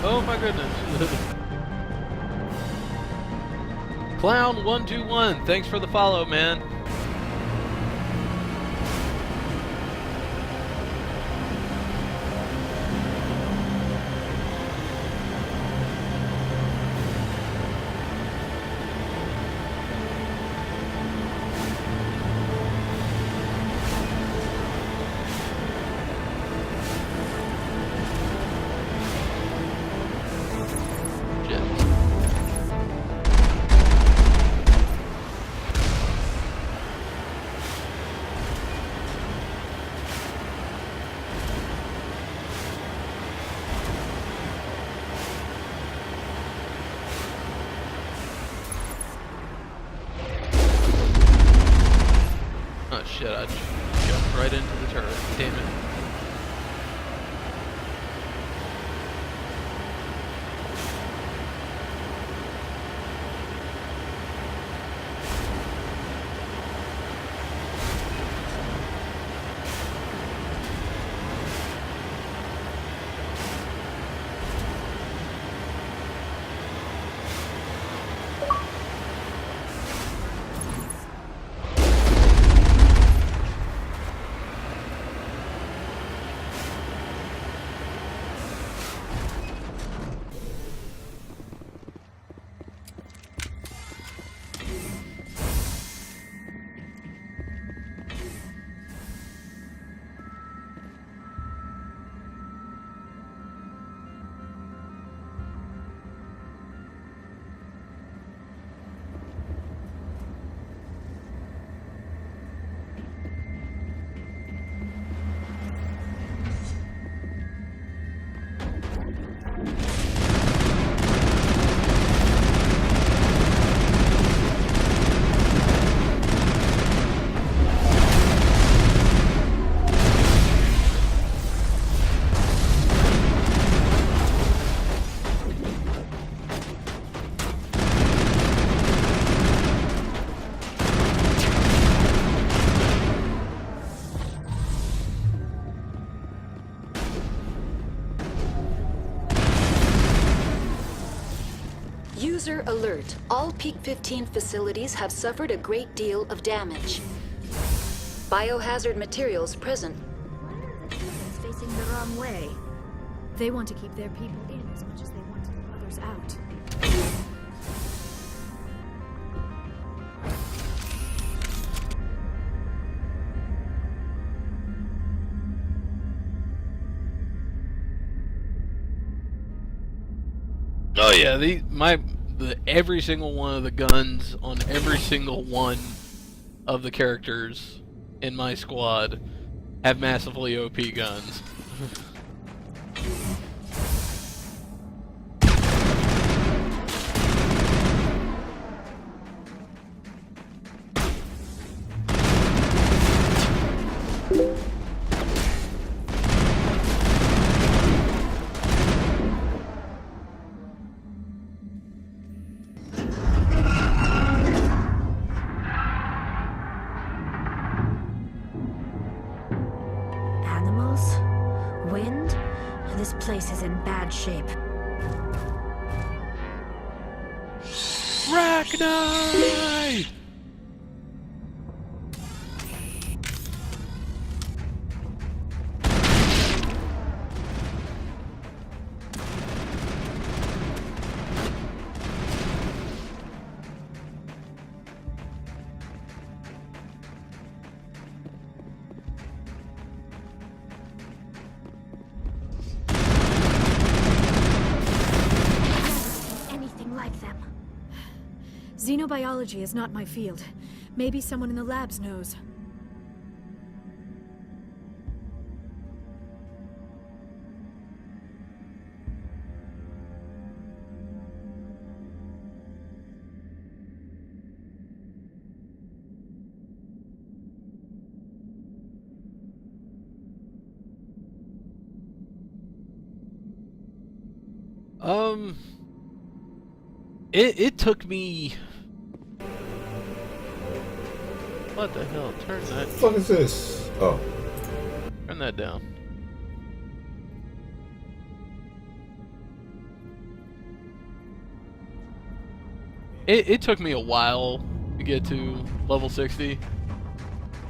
oh my goodness. Clown121, thanks for the follow, man. Oh shit, I jumped right into the turret. Damn it. User alert. All Peak 15 facilities have suffered a great deal of damage. Biohazard materials present. It's facing the wrong way. They want to keep their people in as much as they want to keep others out. Oh yeah, every single one of the guns on every single one of the characters in my squad have massively OP guns. Animals? Wind? This place is in bad shape. Rachni! Anything like them. Xenobiology is not my field. Maybe someone in the labs knows. It took me... What the hell? Turn that... What the fuck is this? Oh. Turn that down. It took me a while to get to level 60.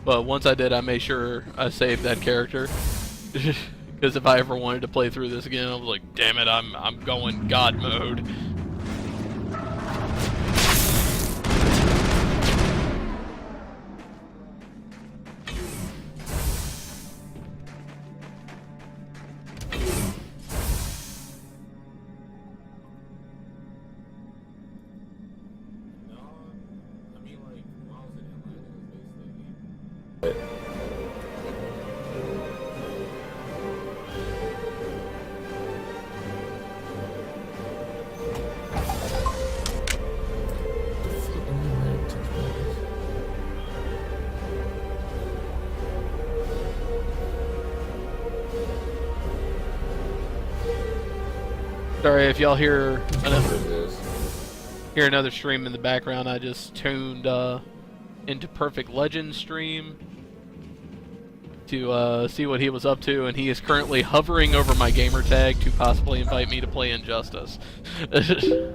But once I did, I made sure I saved that character. Because if I ever wanted to play through this again, I was like, damn it, I'm going God mode. Sorry if y'all hear another stream in the background. I just tuned into Perfect Legends stream to see what he was up to, and he is currently hovering over my gamer tag to possibly invite me to play Injustice. Let's see.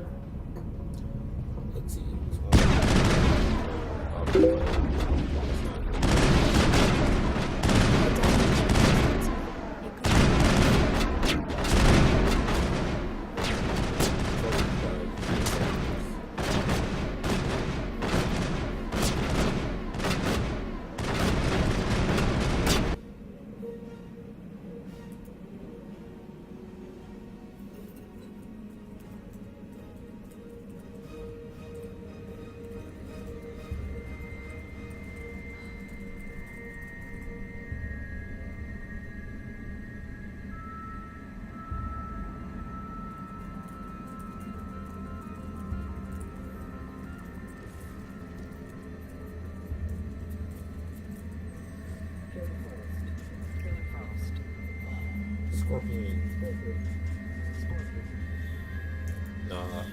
Nah.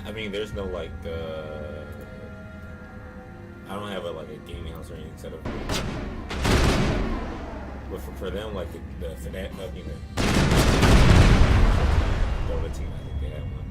I mean, there's no like. I don't have a gaming house or anything set up. But for them, like the Fnatic, the team, I think they have one.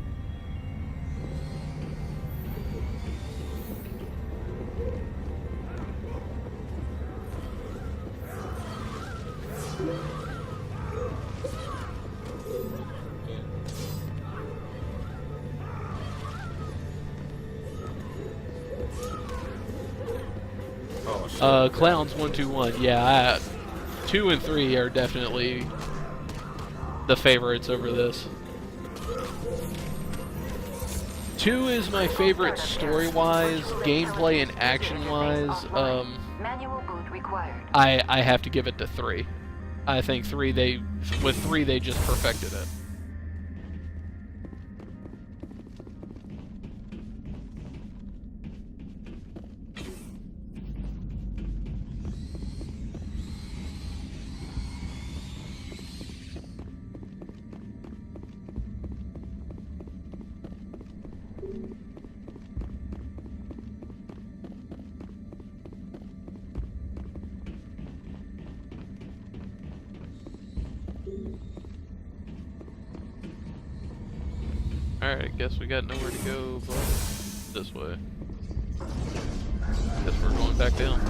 Clowns 121. Yeah, 2 and 3 are definitely the favorites over this. 2 is my favorite story-wise, gameplay and action-wise. Manual boot required. I have to give it to 3. I think 3 with 3 they just perfected it. Alright, I guess we got nowhere to go but this way. Guess we're going back down.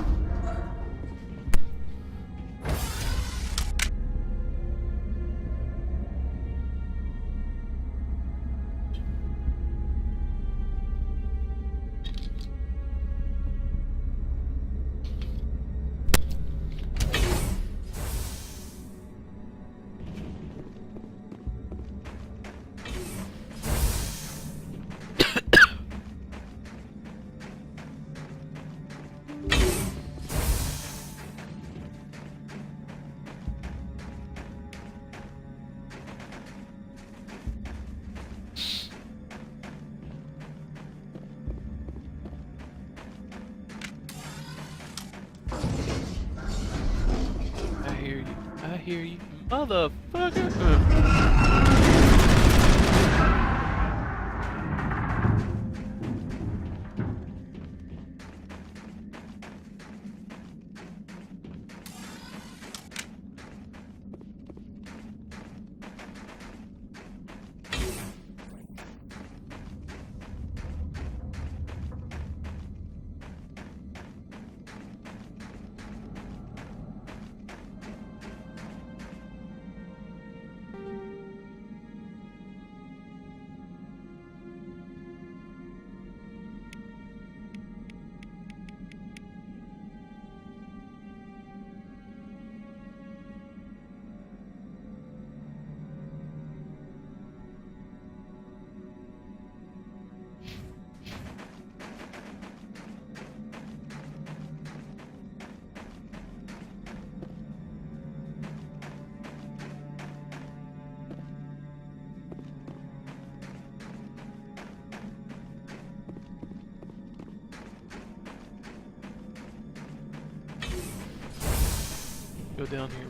I hear you, motherfucker. Go down here.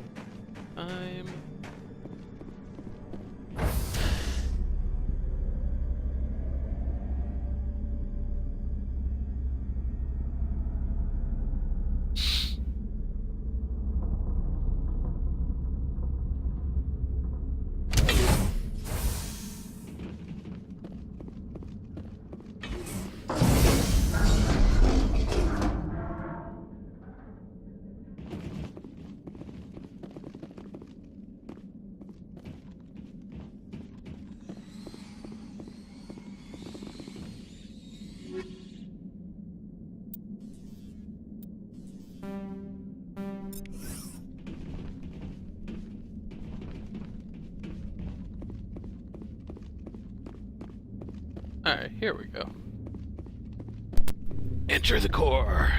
Alright, here we go. Enter the core.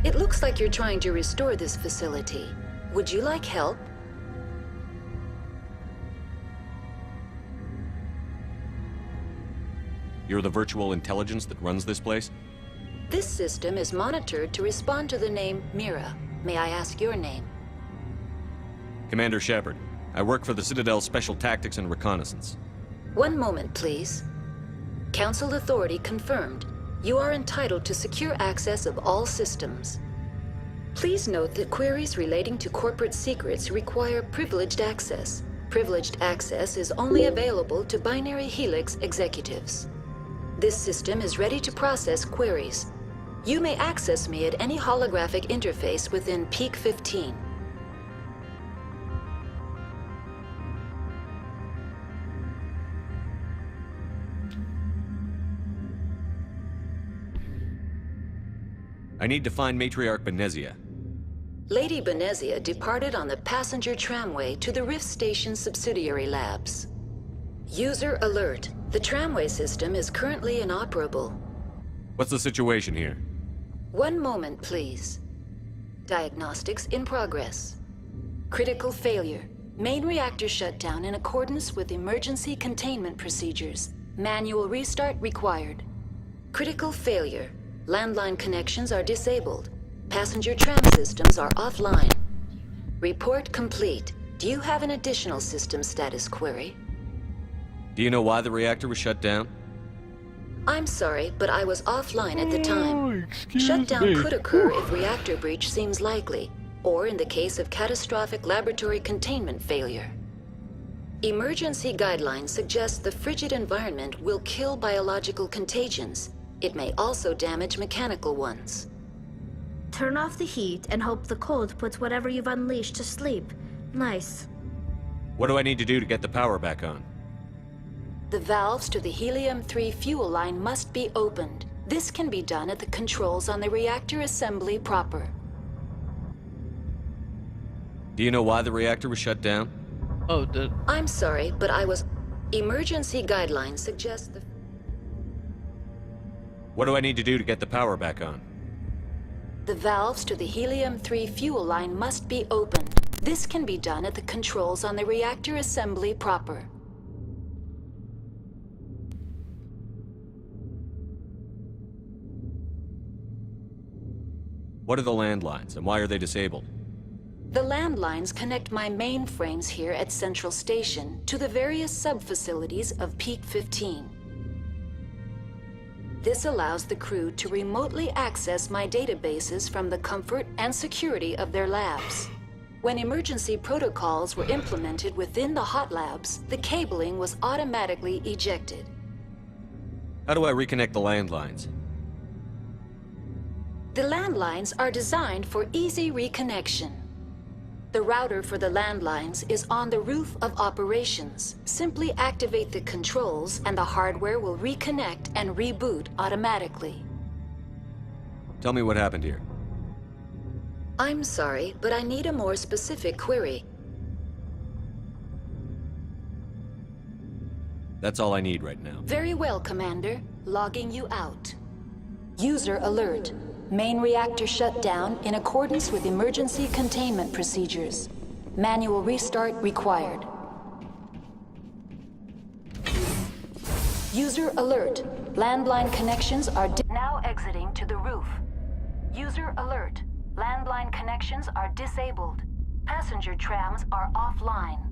It looks like you're trying to restore this facility. Would you like help? You're the virtual intelligence that runs this place? This system is monitored to respond to the name Mira. May I ask your name? Commander Shepard. I work for the Citadel Special Tactics and Reconnaissance. One moment, please. Council authority confirmed. You are entitled to secure access of all systems. Please note that queries relating to corporate secrets require privileged access. Privileged access is only available to Binary Helix executives. This system is ready to process queries. You may access me at any holographic interface within Peak 15. I need to find Matriarch Benezia. Lady Benezia departed on the passenger tramway to the Rift Station subsidiary labs. User alert. The tramway system is currently inoperable. What's the situation here? One moment, please. Diagnostics in progress. Critical failure. Main reactor shutdown in accordance with emergency containment procedures. Manual restart required. Critical failure. Landline connections are disabled. Passenger tram systems are offline. Report complete. Do you have an additional system status query? Do you know why the reactor was shut down? I'm sorry, but I was offline at the time. Shutdown could occur if reactor breach seems likely, or in the case of catastrophic laboratory containment failure. Emergency guidelines suggest the frigid environment will kill biological contagions. It may also damage mechanical ones. Turn off the heat and hope the cold puts whatever you've unleashed to sleep. Nice. What do I need to do to get the power back on? The valves to the helium-3 fuel line must be opened. This can be done at the controls on the reactor assembly proper. Do you know why the reactor was shut down? Oh, I'm sorry, but I was... Emergency guidelines suggest the... What do I need to do to get the power back on? The valves to the helium-3 fuel line must be opened. This can be done at the controls on the reactor assembly proper. What are the landlines, and why are they disabled? The landlines connect my mainframes here at Central Station to the various sub-facilities of Peak 15. This allows the crew to remotely access my databases from the comfort and security of their labs. When emergency protocols were implemented within the hot labs, the cabling was automatically ejected. How do I reconnect the landlines? The landlines are designed for easy reconnection. The router for the landlines is on the roof of operations. Simply activate the controls and the hardware will reconnect and reboot automatically. Tell me what happened here. I'm sorry, but I need a more specific query. That's all I need right now. Very well, Commander. Logging you out. User alert. Main reactor shut down in accordance with emergency containment procedures. Manual restart required. User alert. Landline connections are now exiting to the roof. User alert. Landline connections are disabled. Passenger trams are offline.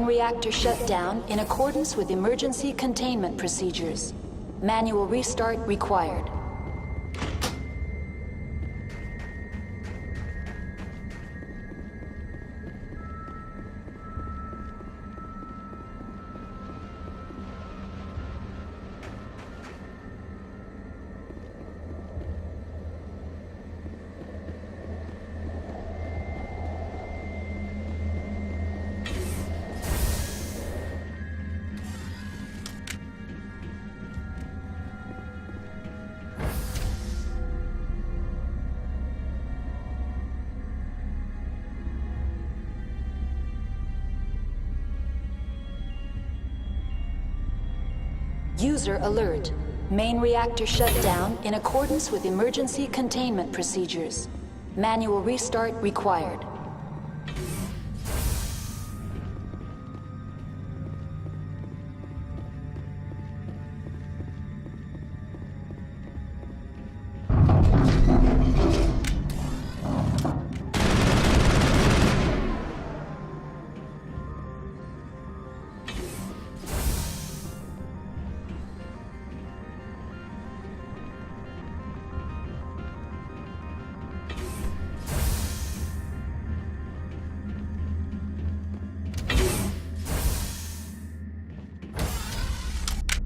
Reactor shut down in accordance with emergency containment procedures. Manual restart required. User alert. Main reactor shut down in accordance with emergency containment procedures. Manual restart required.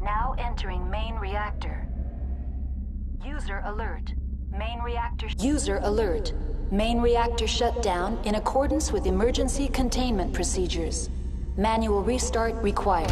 Now entering main reactor. User alert. Main reactor. User alert. Main reactor shut down in accordance with emergency containment procedures. Manual restart required.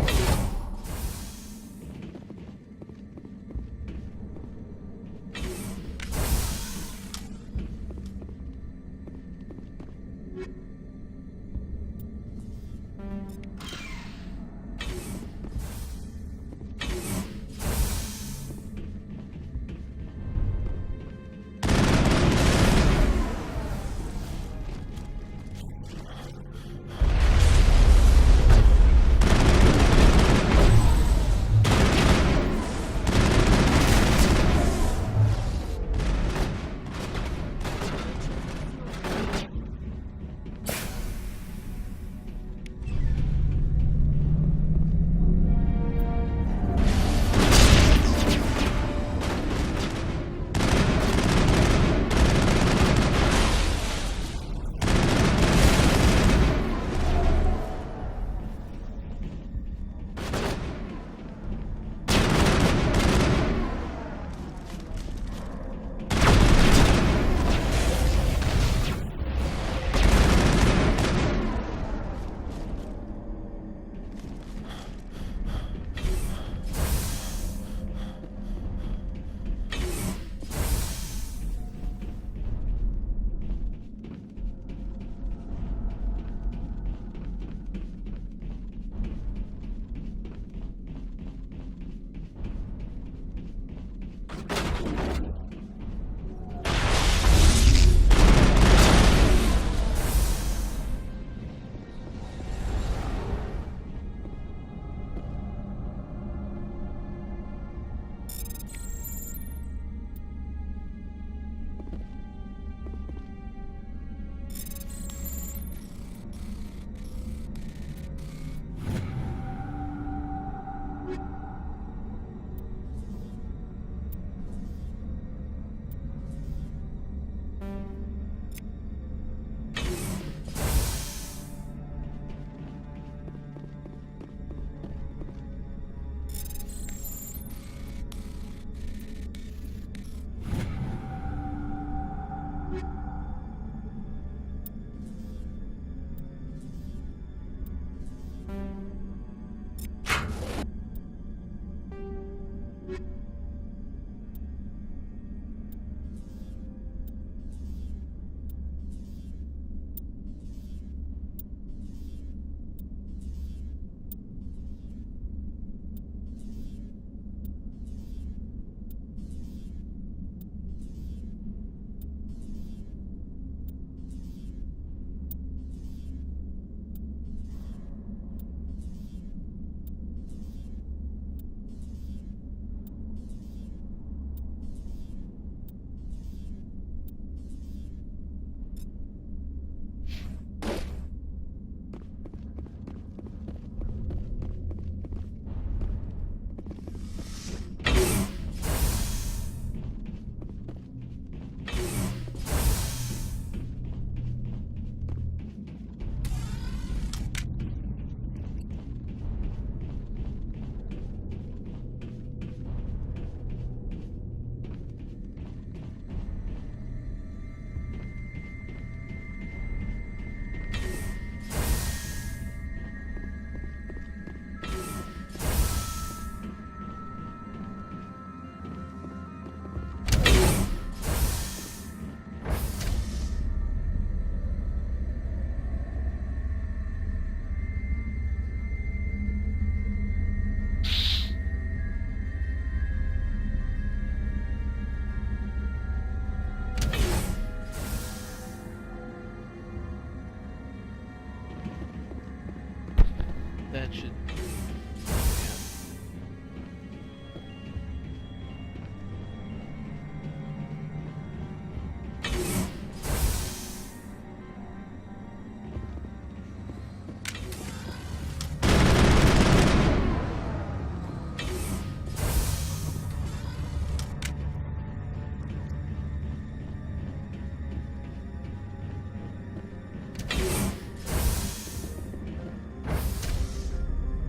That should...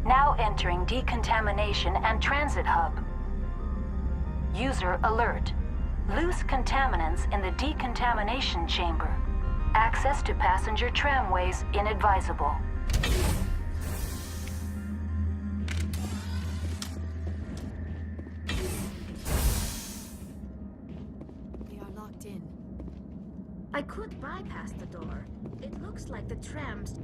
Now entering decontamination and transit hub. User alert. Loose contaminants in the decontamination chamber. Access to passenger tramways inadvisable. We are locked in. I could bypass the door. It looks like the trams...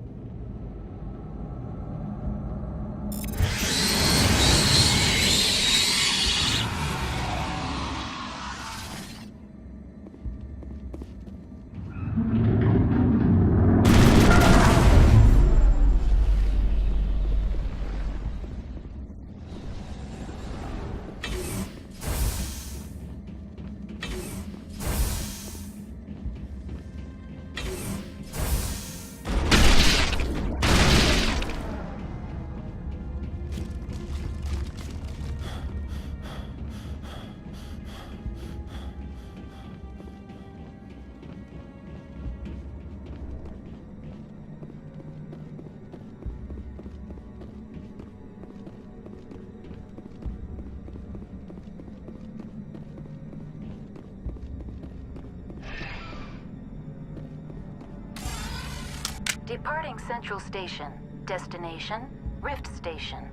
Departing Central Station. Destination, Rift Station.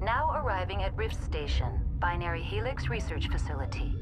Now arriving at Rift Station, Binary Helix Research Facility.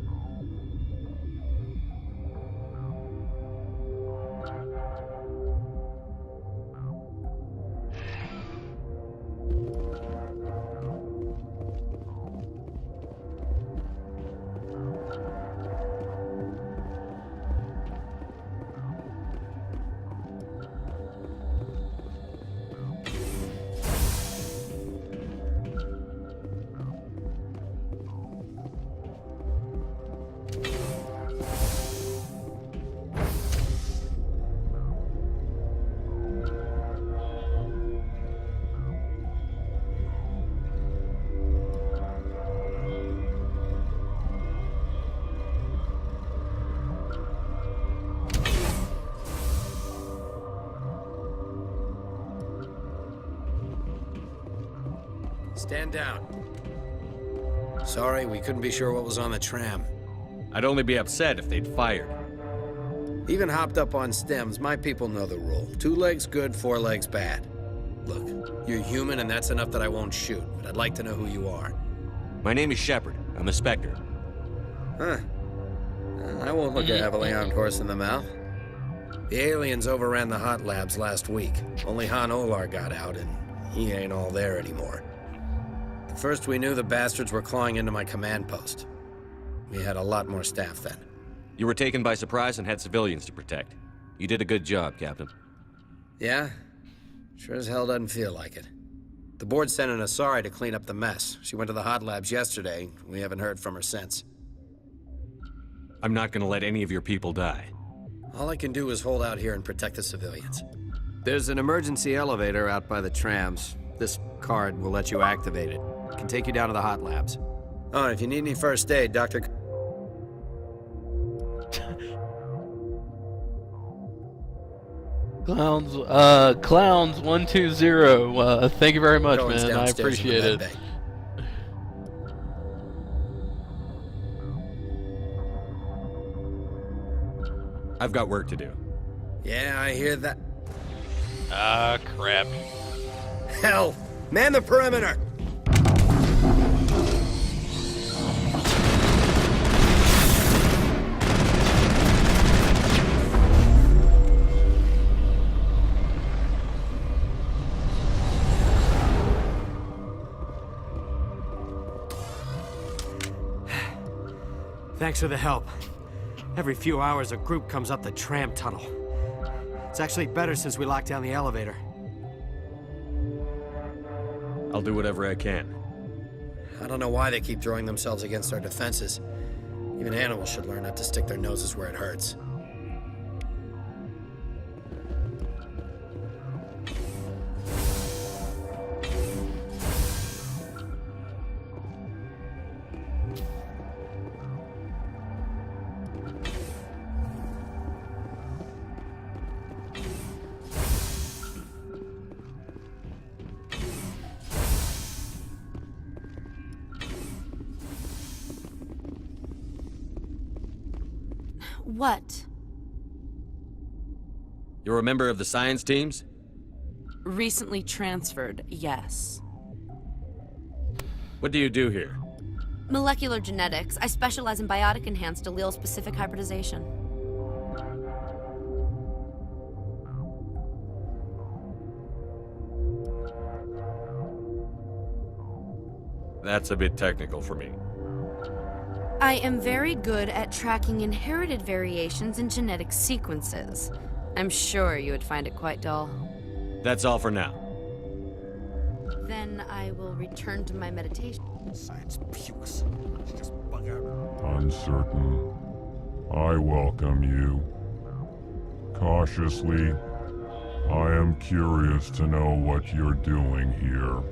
Stand down. Sorry, we couldn't be sure what was on the tram. I'd only be upset if they'd fired. Even hopped up on stems, my people know the rule. 2 legs good, 4 legs bad. Look, you're human and that's enough that I won't shoot, but I'd like to know who you are. My name is Shepard. I'm a Spectre. Huh. I won't look a heavily armed horse in the mouth. The aliens overran the hot labs last week. Only Han Olar got out, and he ain't all there anymore. The first we knew, the bastards were clawing into my command post. We had a lot more staff then. You were taken by surprise and had civilians to protect. You did a good job, Captain. Yeah? Sure as hell doesn't feel like it. The board sent an Asari to clean up the mess. She went to the hot labs yesterday. We haven't heard from her since. I'm not gonna let any of your people die. All I can do is hold out here and protect the civilians. There's an emergency elevator out by the trams. This card will let you activate it. It can take you down to the hot labs. Oh, and if you need any first aid, Dr. Clowns 120. Thank you very much, Going's man. I downstairs in the appreciate med it. bay. I've got work to do. Yeah, I hear that. Ah, crap. Hell! Man the perimeter! Thanks for the help. Every few hours, a group comes up the tram tunnel. It's actually better since we locked down the elevator. I'll do whatever I can. I don't know why they keep throwing themselves against our defenses. Even animals should learn not to stick their noses where it hurts. What? You're a member of the science teams? Recently transferred, yes. What do you do here? Molecular genetics. I specialize in biotic-enhanced allele-specific hybridization. That's a bit technical for me. I am very good at tracking inherited variations in genetic sequences. I'm sure you would find it quite dull. That's all for now. Then I will return to my meditation. Science pukes. Just bug out. Uncertain. I welcome you. Cautiously, I am curious to know what you're doing here.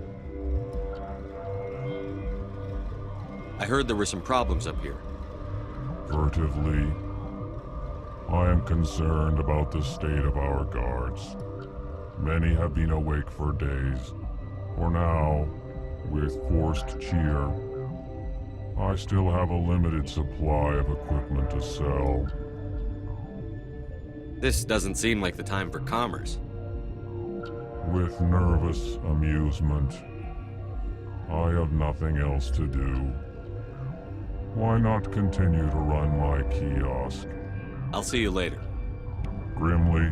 I heard there were some problems up here. Furtively, I am concerned about the state of our guards. Many have been awake for days. For now, with forced cheer, I still have a limited supply of equipment to sell. This doesn't seem like the time for commerce. With nervous amusement, I have nothing else to do. Why not continue to run my kiosk? I'll see you later. Grimly,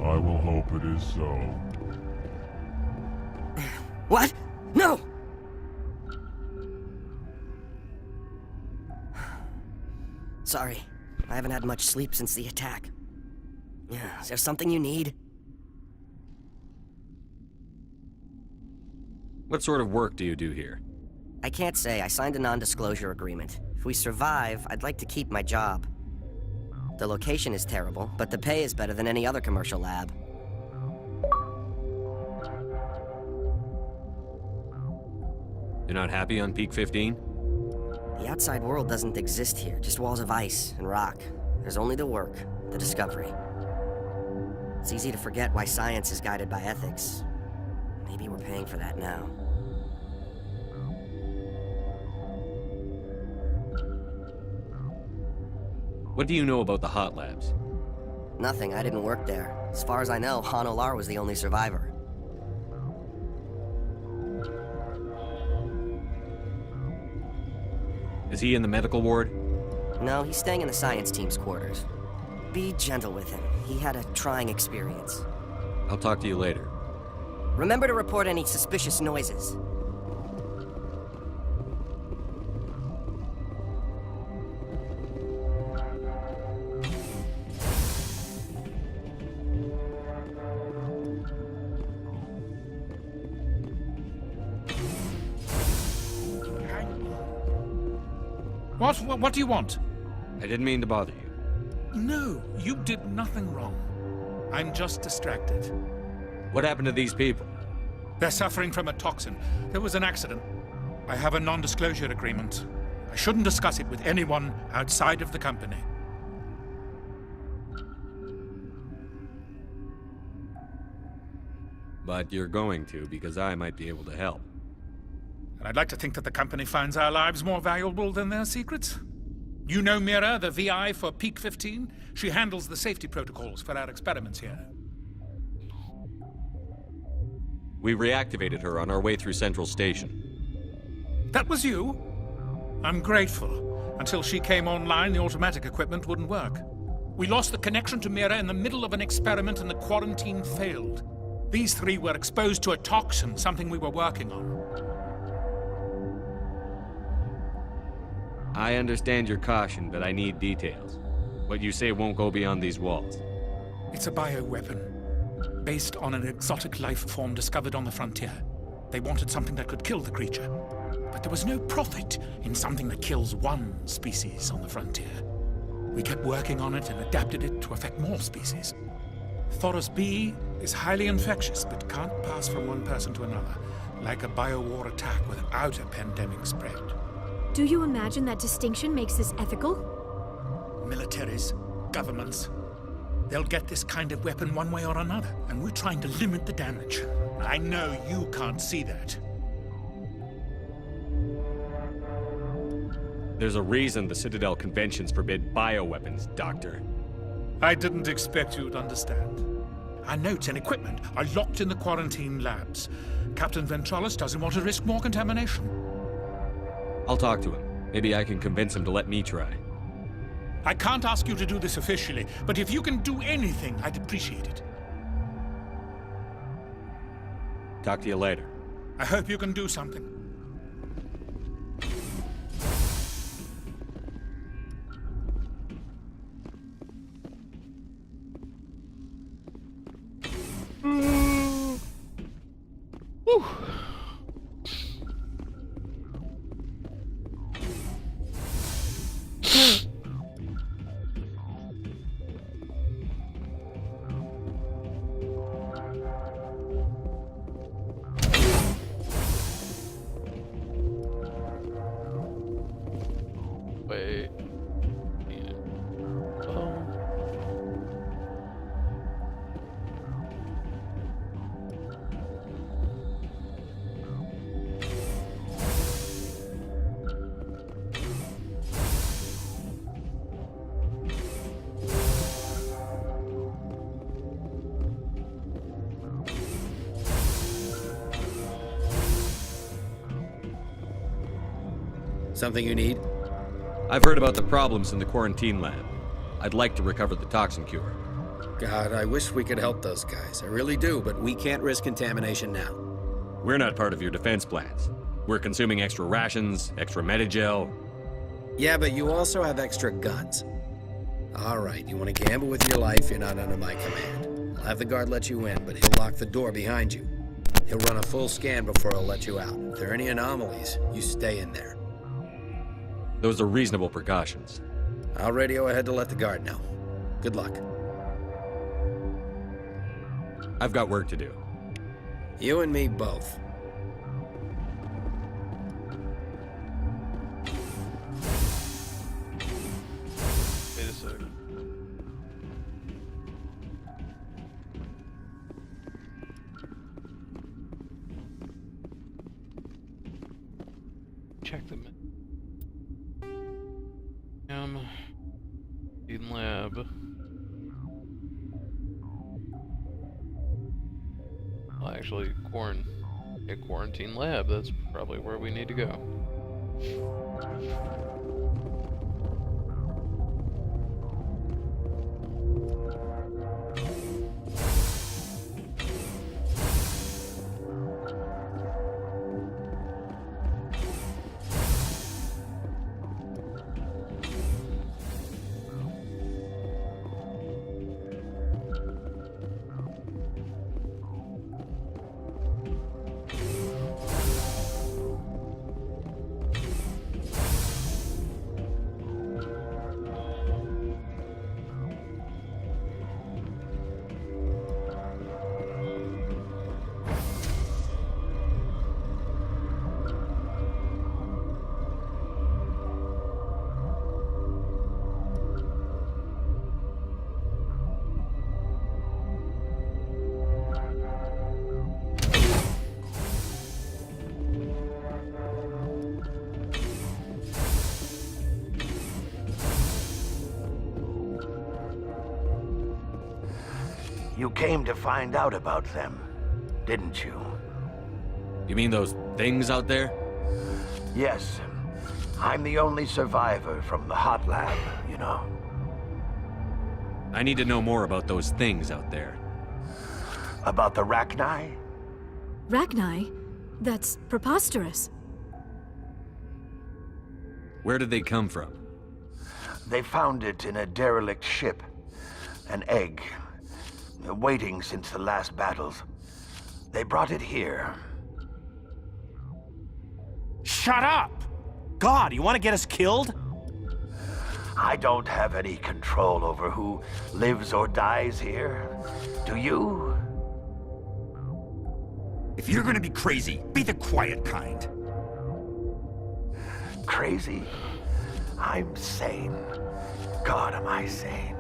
I will hope it is so. What? No! Sorry, I haven't had much sleep since the attack. Is there something you need? What sort of work do you do here? I can't say. I signed a non-disclosure agreement. If we survive, I'd like to keep my job. The location is terrible, but the pay is better than any other commercial lab. You're not happy on Peak 15? The outside world doesn't exist here, just walls of ice and rock. There's only the work, the discovery. It's easy to forget why science is guided by ethics. Maybe we're paying for that now. What do you know about the hot labs? Nothing. I didn't work there. As far as I know, Han Olar was the only survivor. Is he in the medical ward? No, he's staying in the science team's quarters. Be gentle with him. He had a trying experience. I'll talk to you later. Remember to report any suspicious noises. What do you want? I didn't mean to bother you. No, you did nothing wrong. I'm just distracted. What happened to these people? They're suffering from a toxin. There was an accident. I have a non-disclosure agreement. I shouldn't discuss it with anyone outside of the company. But you're going to, because I might be able to help. And I'd like to think that the company finds our lives more valuable than their secrets. You know Mira, the VI for Peak 15? She handles the safety protocols for our experiments here. We reactivated her on our way through Central Station. That was you? I'm grateful. Until she came online, the automatic equipment wouldn't work. We lost the connection to Mira in the middle of an experiment and the quarantine failed. These three were exposed to a toxin, something we were working on. I understand your caution, but I need details. What you say won't go beyond these walls. It's a bioweapon, based on an exotic life form discovered on the frontier. They wanted something that could kill the creature, but there was no profit in something that kills one species on the frontier. We kept working on it and adapted it to affect more species. Thoros B is highly infectious, but can't pass from one person to another, like a biowar attack without a pandemic spread. Do you imagine that distinction makes this ethical? Militaries, governments, they'll get this kind of weapon one way or another, and we're trying to limit the damage. I know you can't see that. There's a reason the Citadel conventions forbid bioweapons, Doctor. I didn't expect you would understand. Our notes and equipment are locked in the quarantine labs. Captain Ventralis doesn't want to risk more contamination. I'll talk to him. Maybe I can convince him to let me try. I can't ask you to do this officially, but if you can do anything, I'd appreciate it. Talk to you later. I hope you can do something. Whew. Wait. Something you need? I've heard about the problems in the quarantine lab. I'd like to recover the toxin cure. God, I wish we could help those guys. I really do, but we can't risk contamination now. We're not part of your defense plans. We're consuming extra rations, extra Medigel. Yeah, but you also have extra guns. All right, you want to gamble with your life, you're not under my command. I'll have the guard let you in, but he'll lock the door behind you. He'll run a full scan before he'll let you out. If there are any anomalies, you stay in there. Those are reasonable precautions. I'll radio ahead to let the guard know. Good luck. I've got work to do. You and me both. Wait a sec. Check them. In lab. Well, actually, quarantine lab. That's probably where we need to go. You came to find out about them, didn't you? You mean those things out there? Yes. I'm the only survivor from the hot lab, you know. I need to know more about those things out there. About the Rachni? Rachni? That's preposterous. Where did they come from? They found it in a derelict ship. An egg. Waiting since the last battles. They brought it here. Shut up! God, you want to get us killed? I don't have any control over who lives or dies here. Do you? If you're gonna be crazy, be the quiet kind. Crazy? I'm sane. God, am I sane?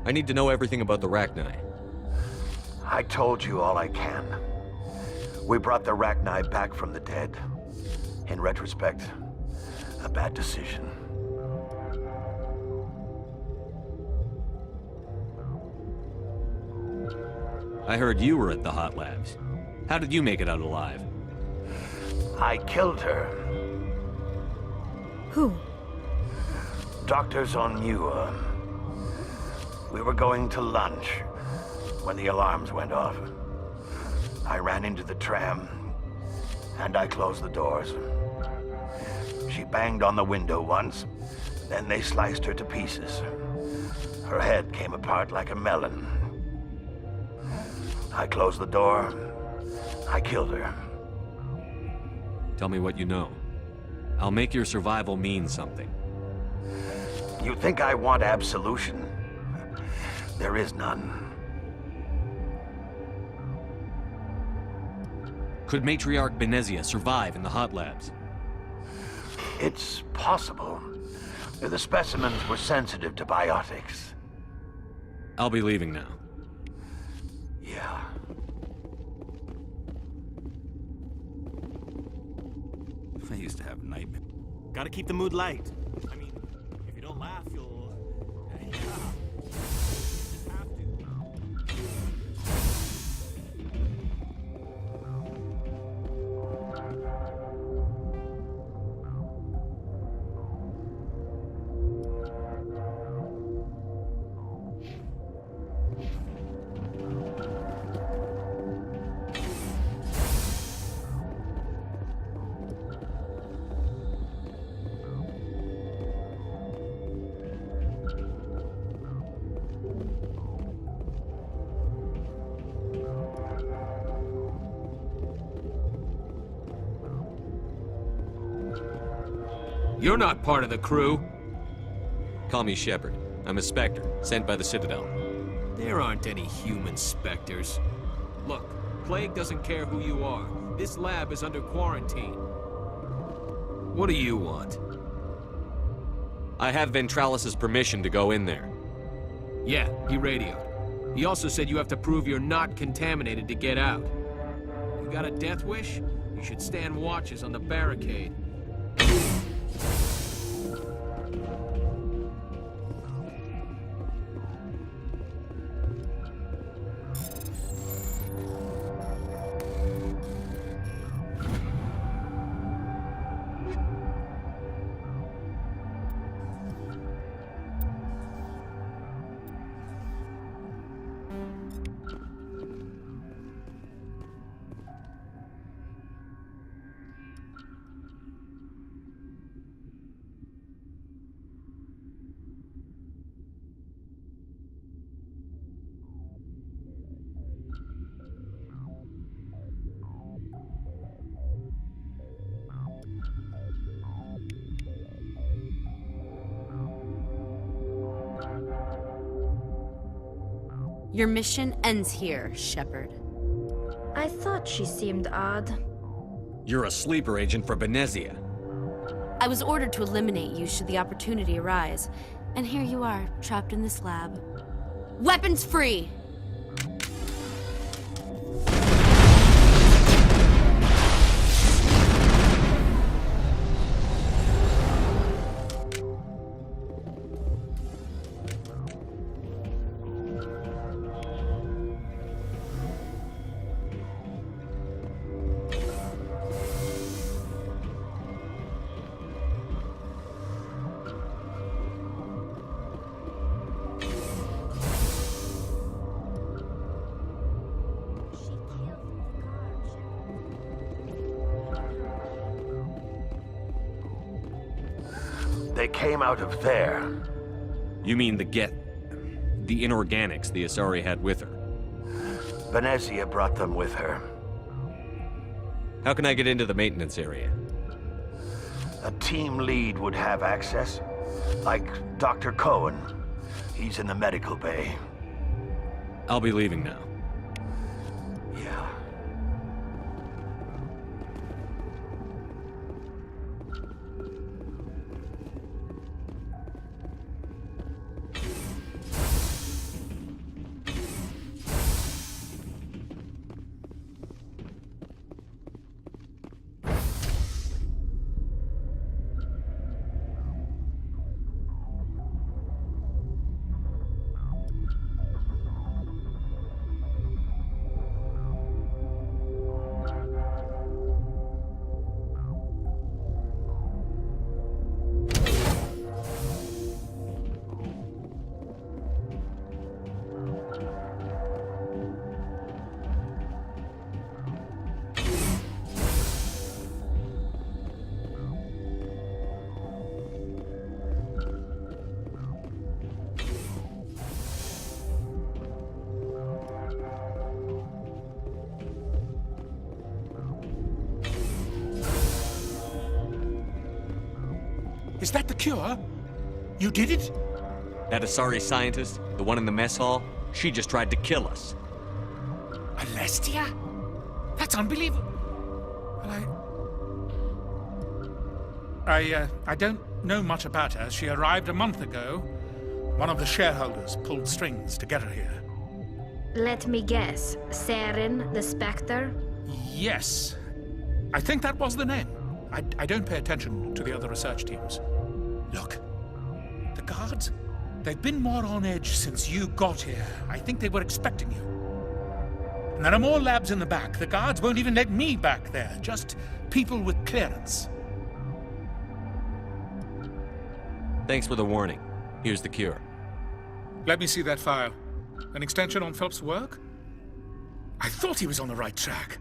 I need to know everything about the Rachni. I told you all I can. We brought the Rachni back from the dead. In retrospect, a bad decision. I heard you were at the Hot Labs. How did you make it out alive? I killed her. Who? Dr. Zonua. We were going to lunch when the alarms went off. I ran into the tram, and I closed the doors. She banged on the window once, then they sliced her to pieces. Her head came apart like a melon. I closed the door. I killed her. Tell me what you know. I'll make your survival mean something. You think I want absolution? There is none. Could Matriarch Benezia survive in the Hot Labs? It's possible. The specimens were sensitive to biotics. I'll be leaving now. Yeah. I used to have nightmares. Gotta keep the mood light. I mean, if you don't laugh, you'll... You're not part of the crew. Call me Shepard. I'm a Spectre, sent by the Citadel. There aren't any human specters. Look, Plague doesn't care who you are. This lab is under quarantine. What do you want? I have Ventralis' permission to go in there. Yeah, he radioed. He also said you have to prove you're not contaminated to get out. You got a death wish? You should stand watches on the barricade. Your mission ends here, Shepard. I thought she seemed odd. You're a sleeper agent for Benezia. I was ordered to eliminate you should the opportunity arise. And here you are, trapped in this lab. Weapons free! They came out of there. You mean the inorganics the Asari had with her? Venezia brought them with her. How can I get into the maintenance area? A team lead would have access, like Dr. Cohen. He's in the medical bay. I'll be leaving now. Yeah. Is that the cure? You did it? That Asari scientist, the one in the mess hall, she just tried to kill us. Alestia? That's unbelievable. Well, I don't know much about her. She arrived a month ago. One of the shareholders pulled strings to get her here. Let me guess. Saren, the Spectre? Yes. I think that was the name. I don't pay attention to the other research teams. Look, the guards, they've been more on edge since you got here. I think they were expecting you. And there are more labs in the back. The guards won't even let me back there. Just people with clearance. Thanks for the warning. Here's the cure. Let me see that file. An extension on Phelps' work? I thought he was on the right track.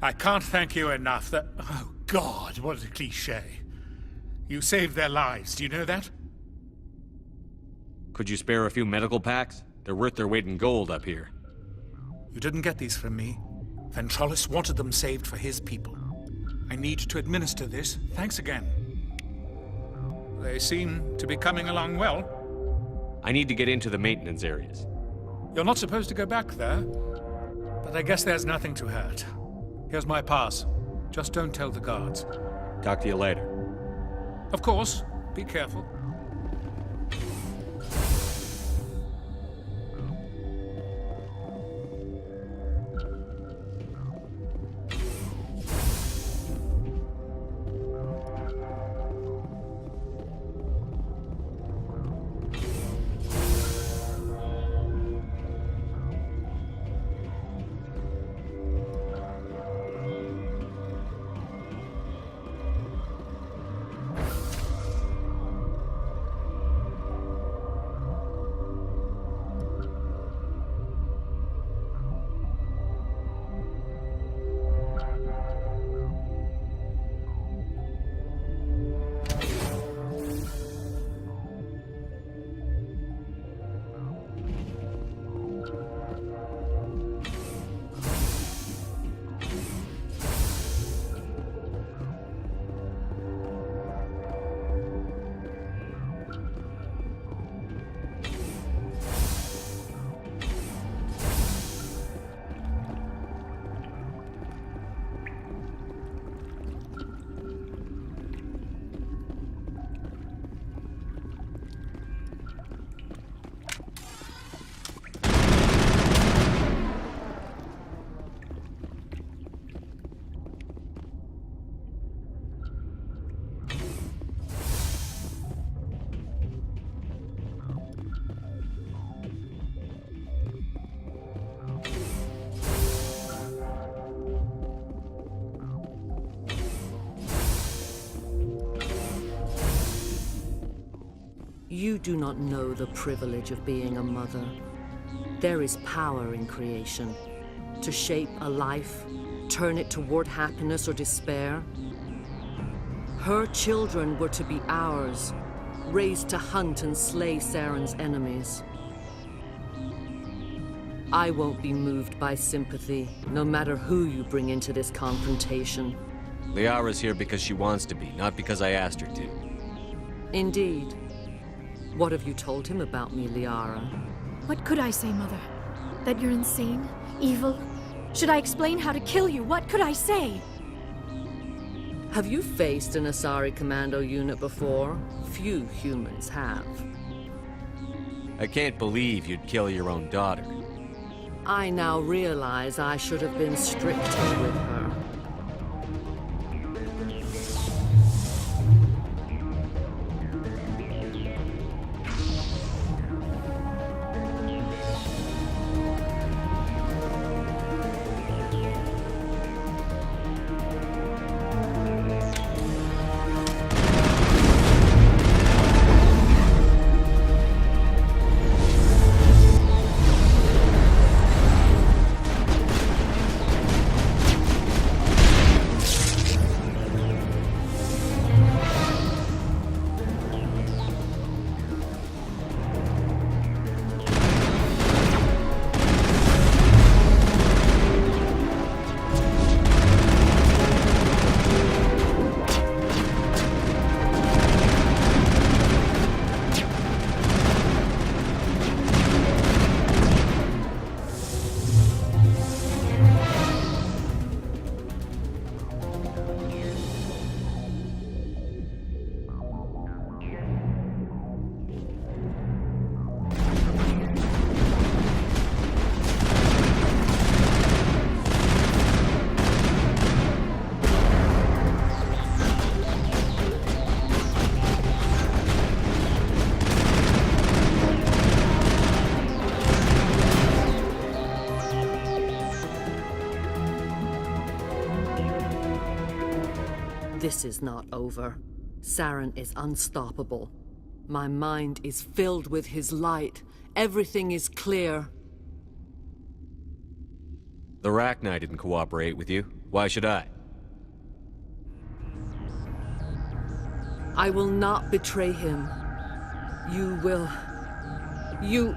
I can't thank you enough that... Oh, God, what a cliché. You saved their lives, do you know that? Could you spare a few medical packs? They're worth their weight in gold up here. You didn't get these from me. Ventrolis wanted them saved for his people. I need to administer this. Thanks again. They seem to be coming along well. I need to get into the maintenance areas. You're not supposed to go back there, but I guess there's nothing to hurt. Here's my pass. Just don't tell the guards. Talk to you later. Of course. Be careful. You do not know the privilege of being a mother. There is power in creation. To shape a life, turn it toward happiness or despair. Her children were to be ours, raised to hunt and slay Saren's enemies. I won't be moved by sympathy, no matter who you bring into this confrontation. Liara's here because she wants to be, not because I asked her to. Indeed. What have you told him about me, Liara? What could I say, Mother? That you're insane? Evil? Should I explain how to kill you? What could I say? Have you faced an Asari commando unit before? Few humans have. I can't believe you'd kill your own daughter. I now realize I should have been stricter with her. This is not over. Saren is unstoppable. My mind is filled with his light. Everything is clear. The Rachni didn't cooperate with you. Why should I? I will not betray him. You will... You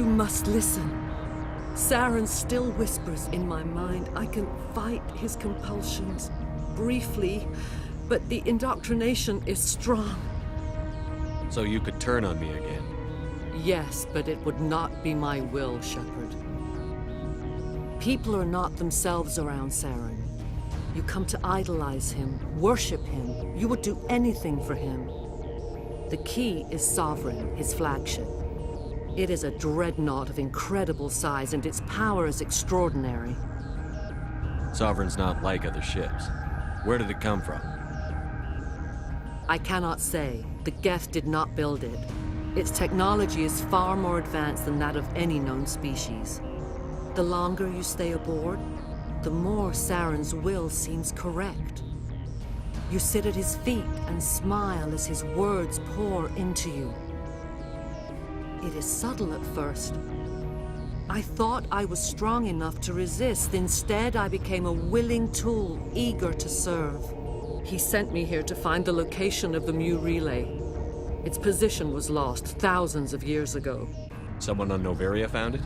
must listen. Saren still whispers in my mind. I can fight his compulsions, briefly, but the indoctrination is strong. So you could turn on me again? Yes, but it would not be my will, Shepard. People are not themselves around Saren. You come to idolize him, worship him. You would do anything for him. The key is Sovereign, his flagship. It is a dreadnought of incredible size, and its power is extraordinary. Sovereign's not like other ships. Where did it come from? I cannot say. The Geth did not build it. Its technology is far more advanced than that of any known species. The longer you stay aboard, the more Saren's will seems correct. You sit at his feet and smile as his words pour into you. It is subtle at first. I thought I was strong enough to resist. Instead, I became a willing tool, eager to serve. He sent me here to find the location of the Mu relay. Its position was lost thousands of years ago. Someone on Noveria found it?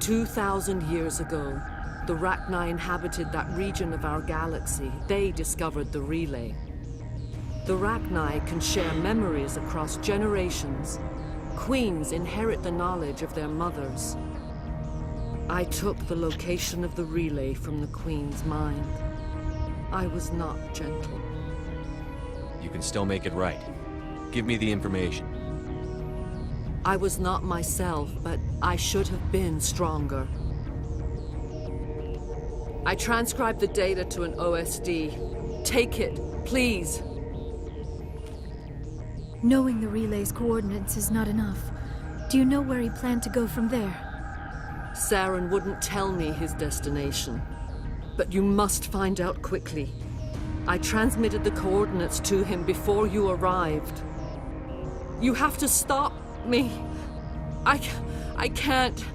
2,000 years ago, the Rachni inhabited that region of our galaxy. They discovered the relay. The Rachni can share memories across generations. Queens inherit the knowledge of their mothers. I took the location of the relay from the Queen's mind. I was not gentle. You can still make it right. Give me the information. I was not myself, but I should have been stronger. I transcribed the data to an OSD. Take it, please. Knowing the relay's coordinates is not enough. Do you know where he planned to go from there? Saren wouldn't tell me his destination. But you must find out quickly. I transmitted the coordinates to him before you arrived. You have to stop me. I can't.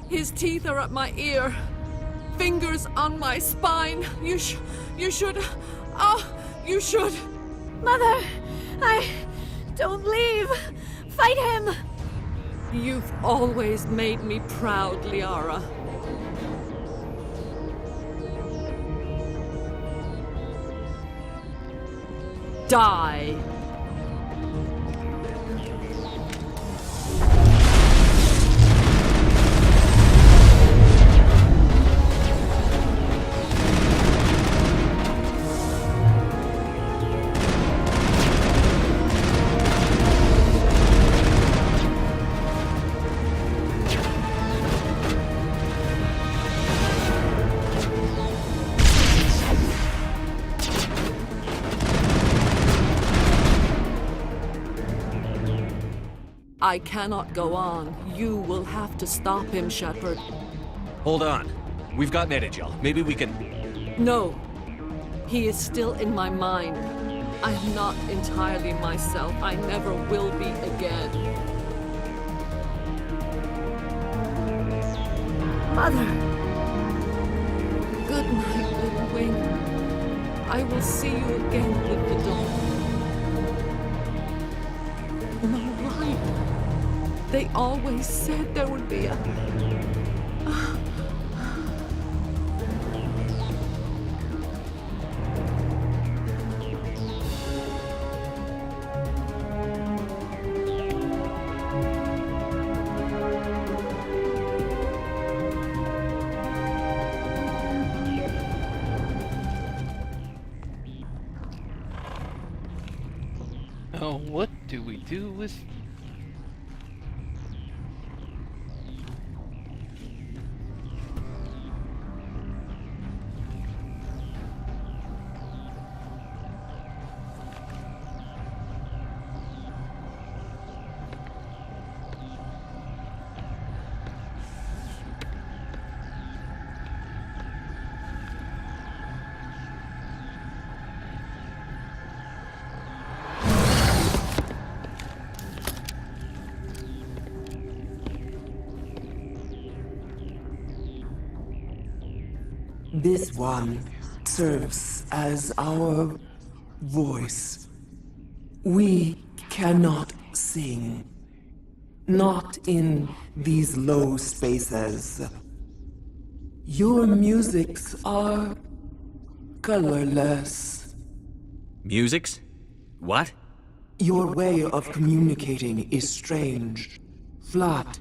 His teeth are at my ear. Fingers on my spine. You should... Oh, you should. Mother, don't leave. Fight him. You've always made me proud, Liara. Die. I cannot go on. You will have to stop him, Shepard. Hold on. We've got Metagel. Maybe we can... No. He is still in my mind. I am not entirely myself. I never will be again. Mother. Good night, little wing. I will see you again with the dawn. No light. They always said there would be a... Oh, what do we do with... This one serves as our voice. We cannot sing. Not in these low spaces. Your musics are colorless. Musics? What? Your way of communicating is strange. Flat.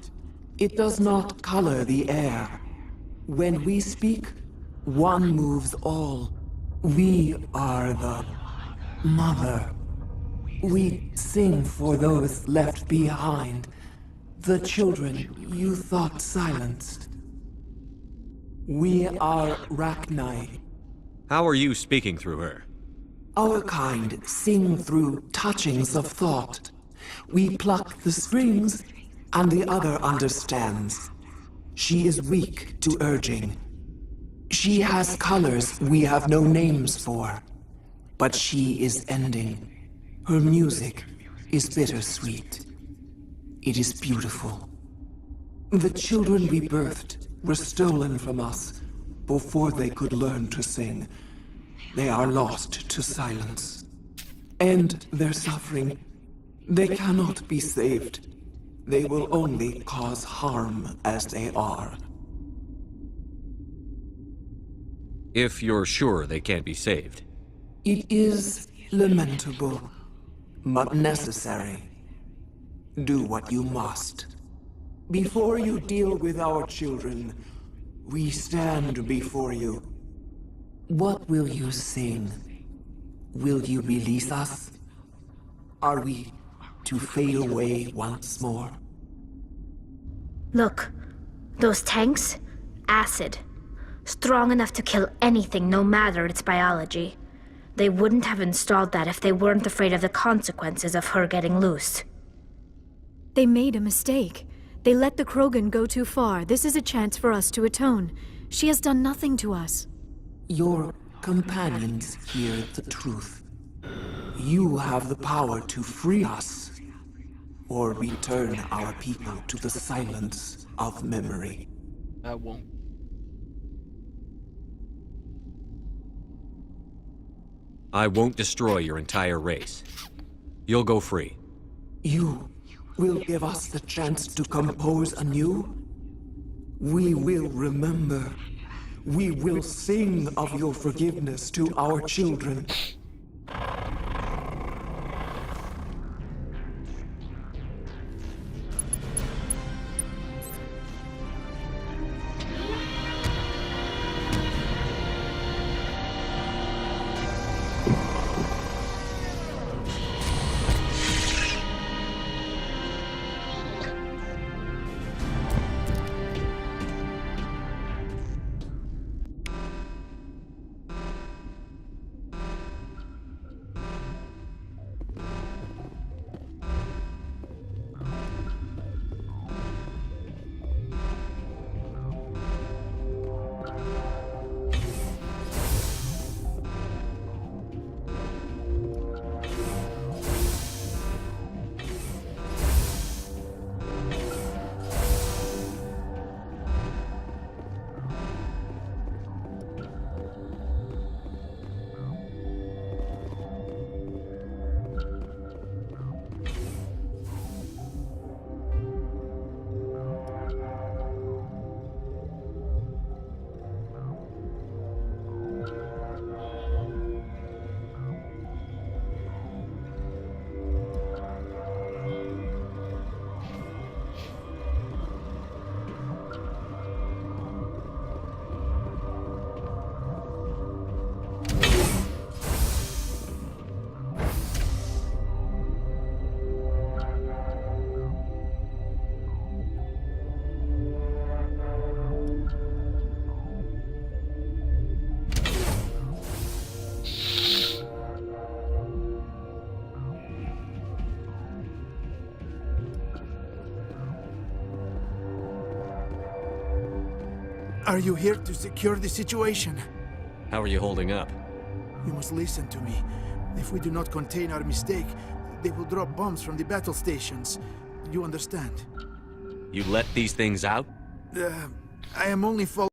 It does not color the air. When we speak, one moves all. We are the mother. We sing for those left behind. The children you thought silenced. We are Rachni. How are you speaking through her? Our kind sing through touchings of thought. We pluck the strings, and the other understands. She is weak to urging. She has colors we have no names for, but she is ending. Her music is bittersweet. It is beautiful. The children we birthed were stolen from us before they could learn to sing. They are lost to silence. And their suffering, they cannot be saved. They will only cause harm as they are. If you're sure they can't be saved. It is lamentable, but necessary. Do what you must. Before you deal with our children, we stand before you. What will you sing? Will you release us? Are we to fade away once more? Look, those tanks? Acid. Strong enough to kill anything, no matter its biology. They wouldn't have installed that if they weren't afraid of the consequences of her getting loose. They made a mistake. They let the Krogan go too far. This is a chance for us to atone. She has done nothing to us. Your companions hear the truth. You have the power to free us, or return our people to the silence of memory. I won't. I won't destroy your entire race. You'll go free. You will give us the chance to compose anew? We will remember. We will sing of your forgiveness to our children. Are you here to secure the situation? How are you holding up? You must listen to me. If we do not contain our mistake, they will drop bombs from the battle stations. You understand? You let these things out? I am only following.